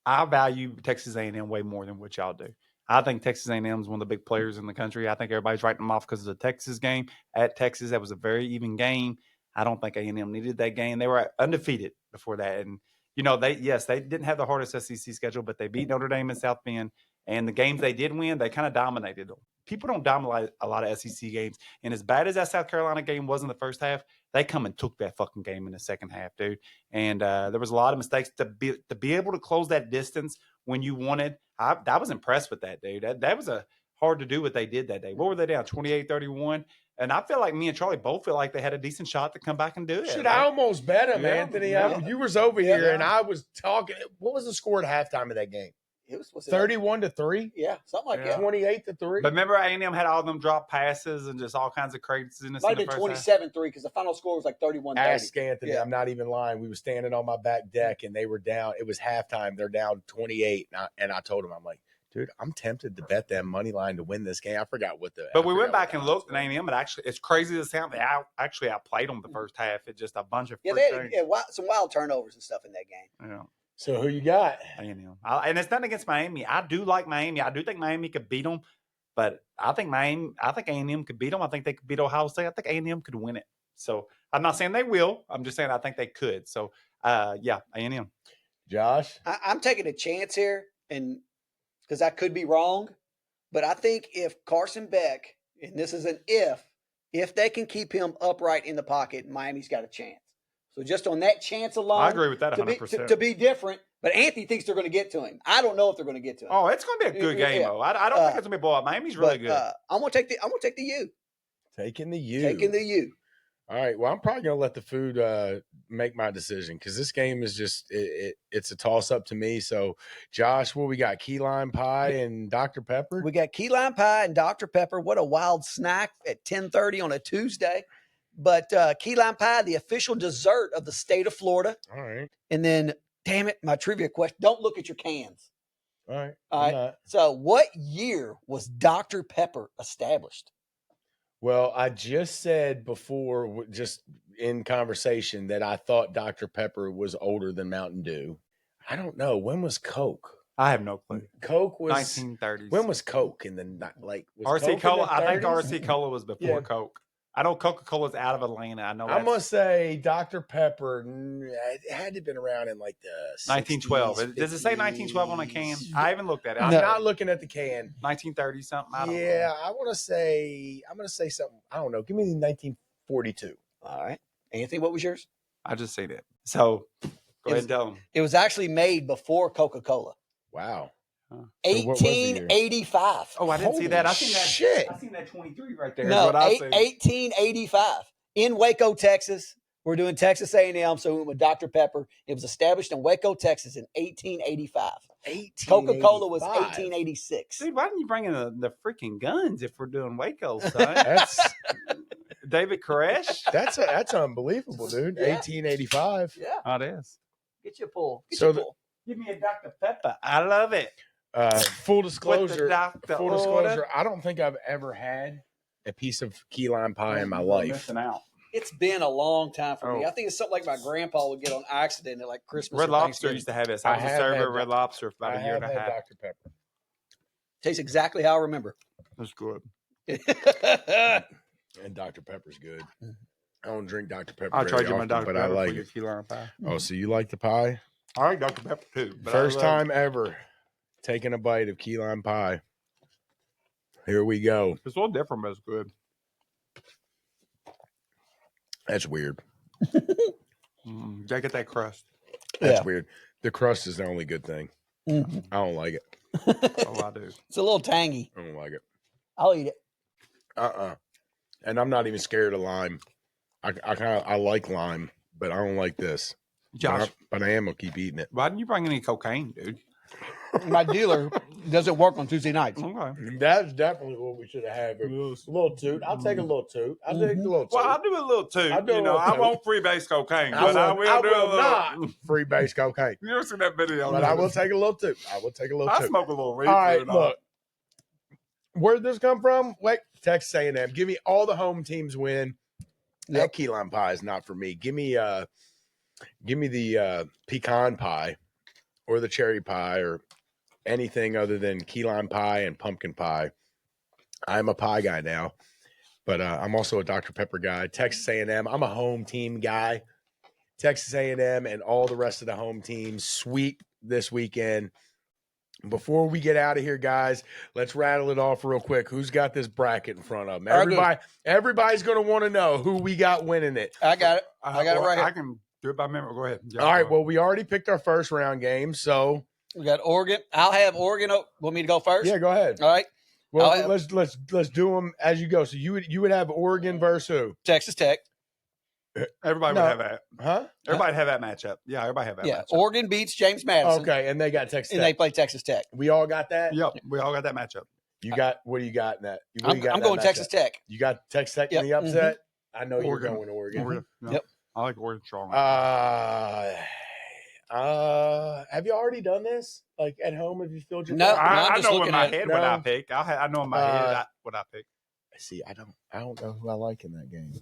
I value Texas A&M way more than what y'all do. I think Texas A&M is one of the big players in the country. I think everybody's writing them off because of the Texas game. At Texas, that was a very even game. I don't think A&M needed that game. They were undefeated before that. And, they didn't have the hardest SEC schedule, but they beat Notre Dame and South Bend. And the games they did win, they kind of dominated them. People don't dominate a lot of SEC games. And as bad as that South Carolina game was in the first half, they come and took that fucking game in the second half, dude. And there was a lot of mistakes to be able to close that distance when you wanted. I was impressed with that, dude. That was hard to do what they did that day. What were they down? 28-31. And I feel like me and Charlie both feel like they had a decent shot to come back and do it. Shit, I almost bet him, Yeah, Anthony. yeah. You was over here, Yeah. and I was talking. What was the score at halftime of that game? It was 31-3. Yeah, something like Yeah. that. 28-3. But remember, A&M had all them drop passes and just all kinds of craziness. Might in the have been first half. 27-3 because the final score was like 31-30. Ask Anthony. Yeah. I'm not even lying. We were standing on my back deck, and they were down. It was halftime. They're down 28, and I told him, I'm like, Dude, I'm tempted to bet that money line to win this game. I forgot what the. But I we went forgot back what and the looked, and odds A&M, it's crazy to sound. They actually outplayed them the first half. It's just a bunch of Yeah, freak they had things. some wild turnovers and stuff in that game. Yeah. were. So who you got? A&M. And it's nothing against Miami. I do like Miami. I do think Miami could beat them, but I think A&M could beat them. I think they could beat Ohio State. I think A&M could win it. So I'm not saying they will. I'm just saying I think they could. So yeah, A&M. Josh? I'm taking a chance here, and because I could be wrong, but I think if Carson Beck, and this is an if they can keep him upright in the pocket, Miami's got a chance. So just on that chance alone, I agree with that 100%. To be different. But Anthony thinks they're going to get to him. I don't know if they're going to get to him. Oh, it's going to be a good game, though. I don't think it's going to be a blowout. Miami's really good. I'm going to take the U. Taking the U. Taking the U. All right. Well, I'm probably going to let the food make my decision because this game is just it's a toss up to me. So, Josh, what we got? Key lime pie and Dr. Pepper. We got key lime pie and Dr. Pepper. What a wild snack at 10:30 on a Tuesday. But key lime pie, the official dessert of the state of Florida. All right. And then, damn it, my trivia question: don't look at your cans. All right. All right. So, what year was Dr. Pepper established? Well, I just said before, just in conversation, that I thought Dr. Pepper was older than Mountain Dew. I don't know. When was Coke? I have no clue. Coke was 1930s. When was Coke in the like? Was RC Coke Cola. in the I think 30s? RC Cola was before Coke. I know Coca-Cola's out of Atlanta. I know. I'm gonna say Dr. Pepper. It had to have been around in like the 1912. 60s, Does it say 1912 on a can? I haven't looked at it. I'm not looking at the can. 1930 something. I don't know. I'm gonna say something. I don't know. Give me the 1942. All right, Anthony, what was yours? I just see that. So go ahead and tell them. It was actually made before Coca-Cola. Wow. Huh. So what was the year? 1885. Oh, I didn't see that. I seen that. Shit. I seen that 23 right there. No, What I see. 1885 in Waco, Texas. We're doing Texas A&M, so we went with Dr. Pepper. It was established in Waco, Texas in 1885. Coca-Cola was 1886. Dude, why didn't you bring in the freaking guns if we're doing Waco, son? That's David Koresh? that's unbelievable, dude. Yeah. 1885. Yeah. Oh, it is. Get you a pull. Give me a Dr. Pepper. I love it. Full disclosure. doctor Full disclosure. I don't think I've ever had a piece of key lime pie in my life. Missing out. It's been a long time for me. Oh. I think it's something like my grandpa would get on accident at like Christmas. Red or Lobster Thanksgiving. used to have this. I was a have server had at Red Lobster for about a year and a half. Dr. Pepper. Tastes exactly how I remember. That's good. And Dr. Pepper's good. I don't drink Dr. Pepper. I'll very charge you my often, Dr. but Pepper I like for your it. key lime pie. Oh, so you like the pie? I like Dr. Pepper too. but First I love- time ever taking a bite of key lime pie. Here we go. It's a little different, but it's good. That's weird. Gotta get that crust. That's weird. The crust is the only good thing. Mhm. I don't like it. Oh, I do. It's a little tangy. I don't like it. I'll eat it. And I'm not even scared of lime. I like lime, but I don't like this. Josh, But I am gonna keep eating it. why didn't you bring any cocaine, dude? My dealer doesn't work on Tuesday nights. Okay. That's definitely what we should have had. A little toot. I'll take a little toot. I'll take a little toot. Well, I'll do a little too. I'll do a little I too. won't freebase cocaine, I but I will will do a little. not free base cocaine. You ever seen that video? But I will take a little toot. I will take a little I toot. smoke a little weed. All right, too, and look. Where'd this come from? Wait, Texas A&M. Give me all the home teams win. That key lime pie is not for me. Give me the pecan pie or the cherry pie or anything other than key lime pie and pumpkin pie. I'm a pie guy now, but I'm also a Dr. Pepper guy. Texas A&M. I'm a home team guy. Texas A&M and all the rest of the home teams sweep this weekend. Before we get out of here, guys, let's rattle it off real quick. Who's got this bracket in front of them? Everybody's going to want to know who we got winning it. I got it. I got it right here. I can do it by memory. Go ahead. Yeah, All right. Well, we already picked our first round game, so We got Oregon. I'll have Oregon. Want me to go first? yeah, go ahead. All right. Well, let's do them as you go. So you would have Oregon versus who? Texas Tech. everybody No. would have that. Huh? Everybody have that matchup. Yeah, everybody have that. Yeah. matchup. Oregon beats James Madison. Okay, and they got Texas And Tech. they play Texas Tech. We all got that. Yep, we all got that matchup. You got what do you got in that? What do I'm you got in that going matchup? Texas Tech. You got Texas Tech Yep. in the upset. I know you're Oregon. going Oregon. Oregon. Yeah. Yep. I like Oregon strong. Have you already done this? Like at home, have you filled your No. bracket? I'm I just know in looking my at it. head what I No. pick. I know in my head what I pick. See, I don't know who I like in that game.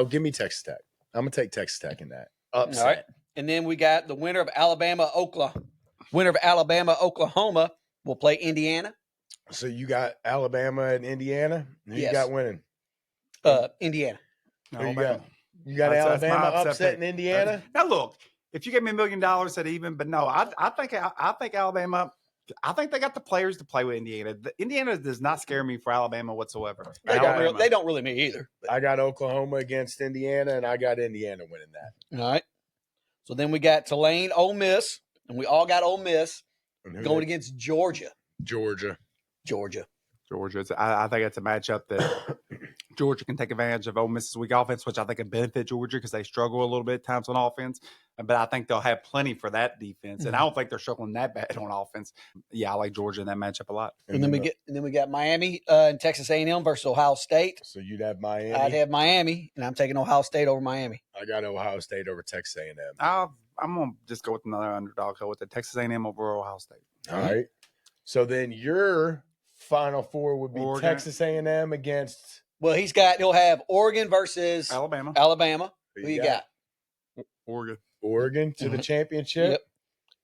Give me Texas Tech. I'm gonna take Texas Tech in that upset. All right. And then we got the winner of Alabama-Oklahoma will play Indiana. So you got Alabama and Indiana. Who you Yes. got winning? Indiana. Who you got? You got That's my Alabama upset upsetting pick. Indiana. Now look, if you give me $1 million at even, but no, I think Alabama. I think they got the players to play with Indiana. Indiana does not scare me for Alabama whatsoever. They don't really me either. I got Oklahoma against Indiana, and I got Indiana winning that. All right. So then we got Tulane Ole Miss, and we all got Ole Miss going against Georgia. Georgia. I think it's a matchup that Georgia can take advantage of Ole Miss's weak offense, which I think can benefit Georgia because they struggle a little bit at times on offense. But I think they'll have plenty for that defense, and I don't think they're struggling that bad on offense. Yeah, I like Georgia in that matchup a lot. And then we got Miami and Texas A&M versus Ohio State. So you'd have Miami. I'd have Miami, and I'm taking Ohio State over Miami. I got Ohio State over Texas A&M. I'm gonna just go with another underdog. Go with the Texas A&M over Ohio State. All right. So then your Final Four would be Oregon. Texas A&M against. Well, he'll have Oregon versus Alabama. Who you got? Oregon to the championship. Yep.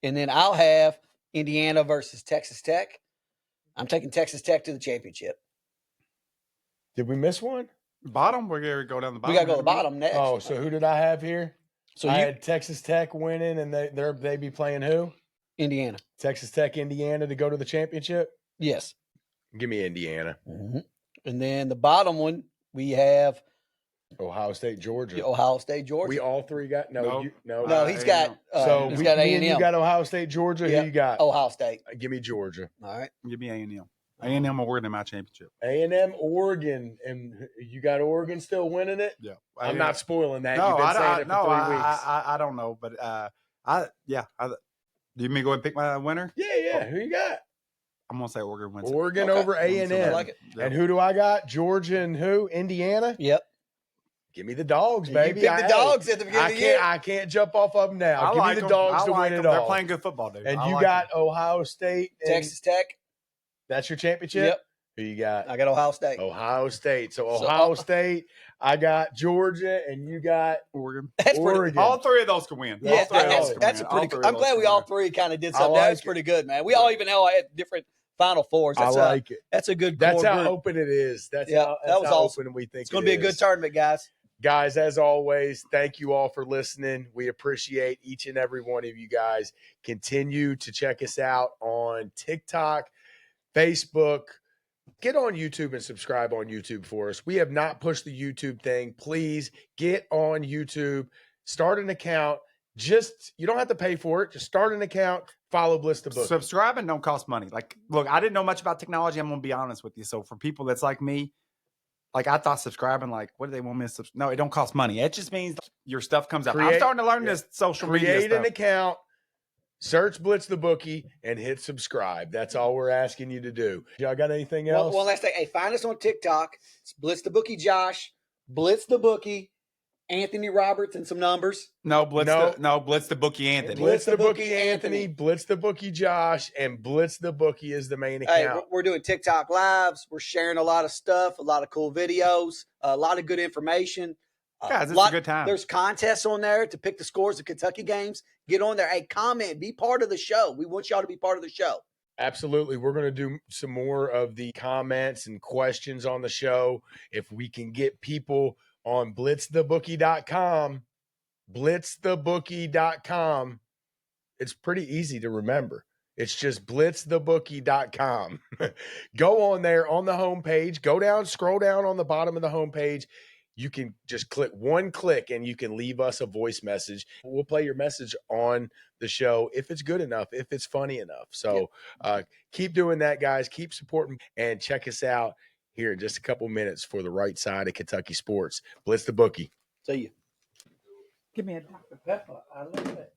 And then I'll have Indiana versus Texas Tech. I'm taking Texas Tech to the championship. Did we miss one? Bottom. We're gonna go down the bottom. We got to go to the bottom next. Oh, so who did I have here? So I had Texas Tech winning, and they be playing who? Indiana. Texas Tech, Indiana to go to the championship. Yes. Give me Indiana. Mm-hmm. And then the bottom one we have Ohio State, Georgia. Ohio State, Georgia. We all three got no. He's got. So he's got A&M. You got Ohio State, Georgia. Yep. Who you got? Ohio State. Give me Georgia. All right. Give me A&M. A&M Oregon in my championship. A&M, Oregon, and you got Oregon still winning it. Yeah, I'm not spoiling that. No, You've been saying it for 3 weeks. I don't know, but do you mean to go ahead and pick my winner? Yeah. Who you got? I'm gonna say Oregon wins. Oregon over A&M. I like it. Yep. And who do I got? Georgia and who? Indiana. Yep. Give me the dogs, baby. You picked the dogs at the beginning of the year. I can't jump off of them now. Give me the dogs to win it all. They're playing good football, dude. And you got Ohio State, and Texas Tech. That's your championship. Yep. Who you got? I got Ohio State. Ohio State. So Ohio State. I got Georgia, and you got Oregon. That's Oregon. pretty. All three of those can win. Yeah, that's a pretty good. I'm glad we all three kind of did something. That was pretty good, man. We all even know I had different Final Fours. I like it. That's a good. That's core how group. open it is. That was how open we think it's going to be a good tournament, guys. Guys, as always, thank you all for listening. We appreciate each and every one of you guys. Continue to check us out on TikTok, Facebook. Get on YouTube and subscribe on YouTube for us. We have not pushed the YouTube thing. Please get on YouTube. Start an account. You don't have to pay for it. Just start an account. Follow Blitz the Book. Subscribing don't cost money. Like, look, I didn't know much about technology. I'm going to be honest with you. So for people that's like me, like I thought subscribing, like, what do they want me to No, it don't cost money. It just means your stuff comes out. I'm starting to learn this social media stuff. Create an account, search Blitz the Bookie, and hit subscribe. That's all we're asking you to do. Y'all got anything else? One last thing. Hey, find us on TikTok. It's Blitz the Bookie Josh, Blitz the Bookie, Anthony Roberts, and some numbers. Blitz the Bookie Anthony. Blitz the Bookie Anthony, Blitz the Bookie Josh, and Blitz the Bookie is the main account. Hey, we're doing TikTok lives. We're sharing a lot of stuff, a lot of cool videos, a lot of good information. Guys, it's a good time. There's contests on there to pick the scores of Kentucky games. Get on there. Hey, comment. Be part of the show. We want y'all to be part of the show. Absolutely. We're going to do some more of the comments and questions on the show. If we can get people on blitzthebookie.com, blitzthebookie.com. It's pretty easy to remember. It's just blitzthebookie.com. Go on there on the homepage. Go down, scroll down on the bottom of the homepage. You can just click one click and you can leave us a voice message. We'll play your message on the show if it's good enough, if it's funny enough. So keep doing that, guys. Keep supporting and check us out here in just a couple minutes for the right side of Kentucky sports. Blitz the Bookie. See you. Give me a Dr. Pepper. I love it.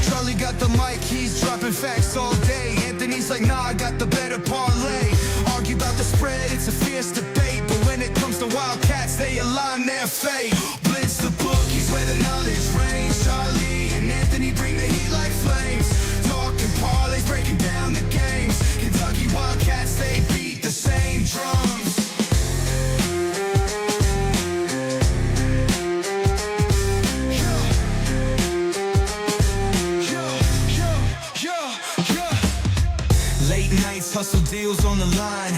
Charlie got the mic, he's dropping facts all day. Anthony's like, nah, I got the better parlay. Argue about the spread, it's a fierce debate. But when it comes to Wildcats, Wildcats, they align their fate. Blitz the bookies where the knowledge reigns. Charlie and Anthony bring the heat like flames. Talking parlays, breaking down the games. Kentucky Wildcats, they beat the same drums. Late nights, hustle deals on the line.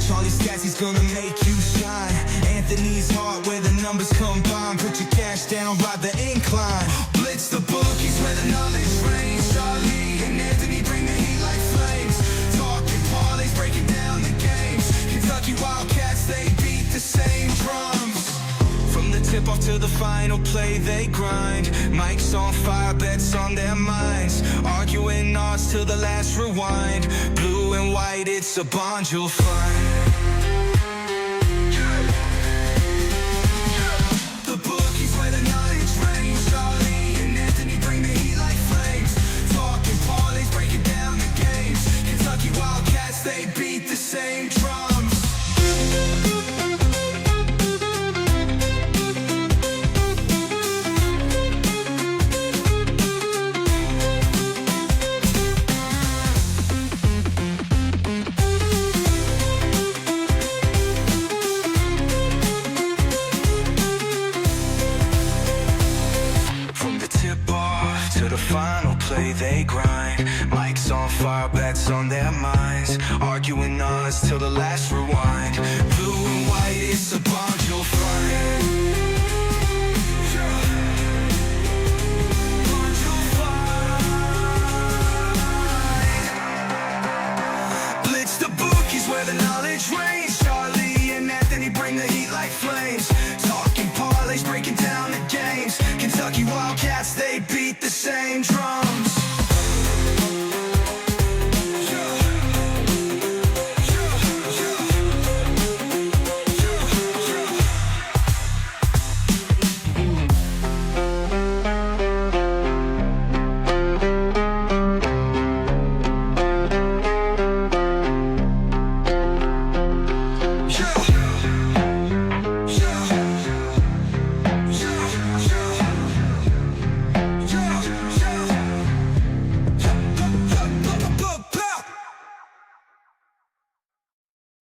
Charlie Scassy's gonna make you shine. Anthony's heart where the numbers combine. Put your cash down, ride the incline. Blitz the bookies where the knowledge reigns. Charlie and Anthony bring the heat like flames. Talking parlays, breaking down the games. Kentucky Wildcats, they beat the same drums. From the tip off to the final play, they grind. Mike's on fire, bets on their minds. Arguing odds till the last rewind. Blue and white, it's a bond you'll find. The bookies where the knowledge reigns. Charlie and Anthony bring the heat like flames. Talking parlays, breaking down the games. Kentucky Wildcats, they beat the same drums. Final play, they grind. Mike's on fire, bets on their minds. Arguing odds till the last rewind. Blue and white, it's a bond you'll find. Bond you'll find. Blitz the bookies where the knowledge reigns. Charlie and Anthony bring the heat like flames. Talking parlays, breaking down the games. Kentucky Wildcats, they beat the same drum.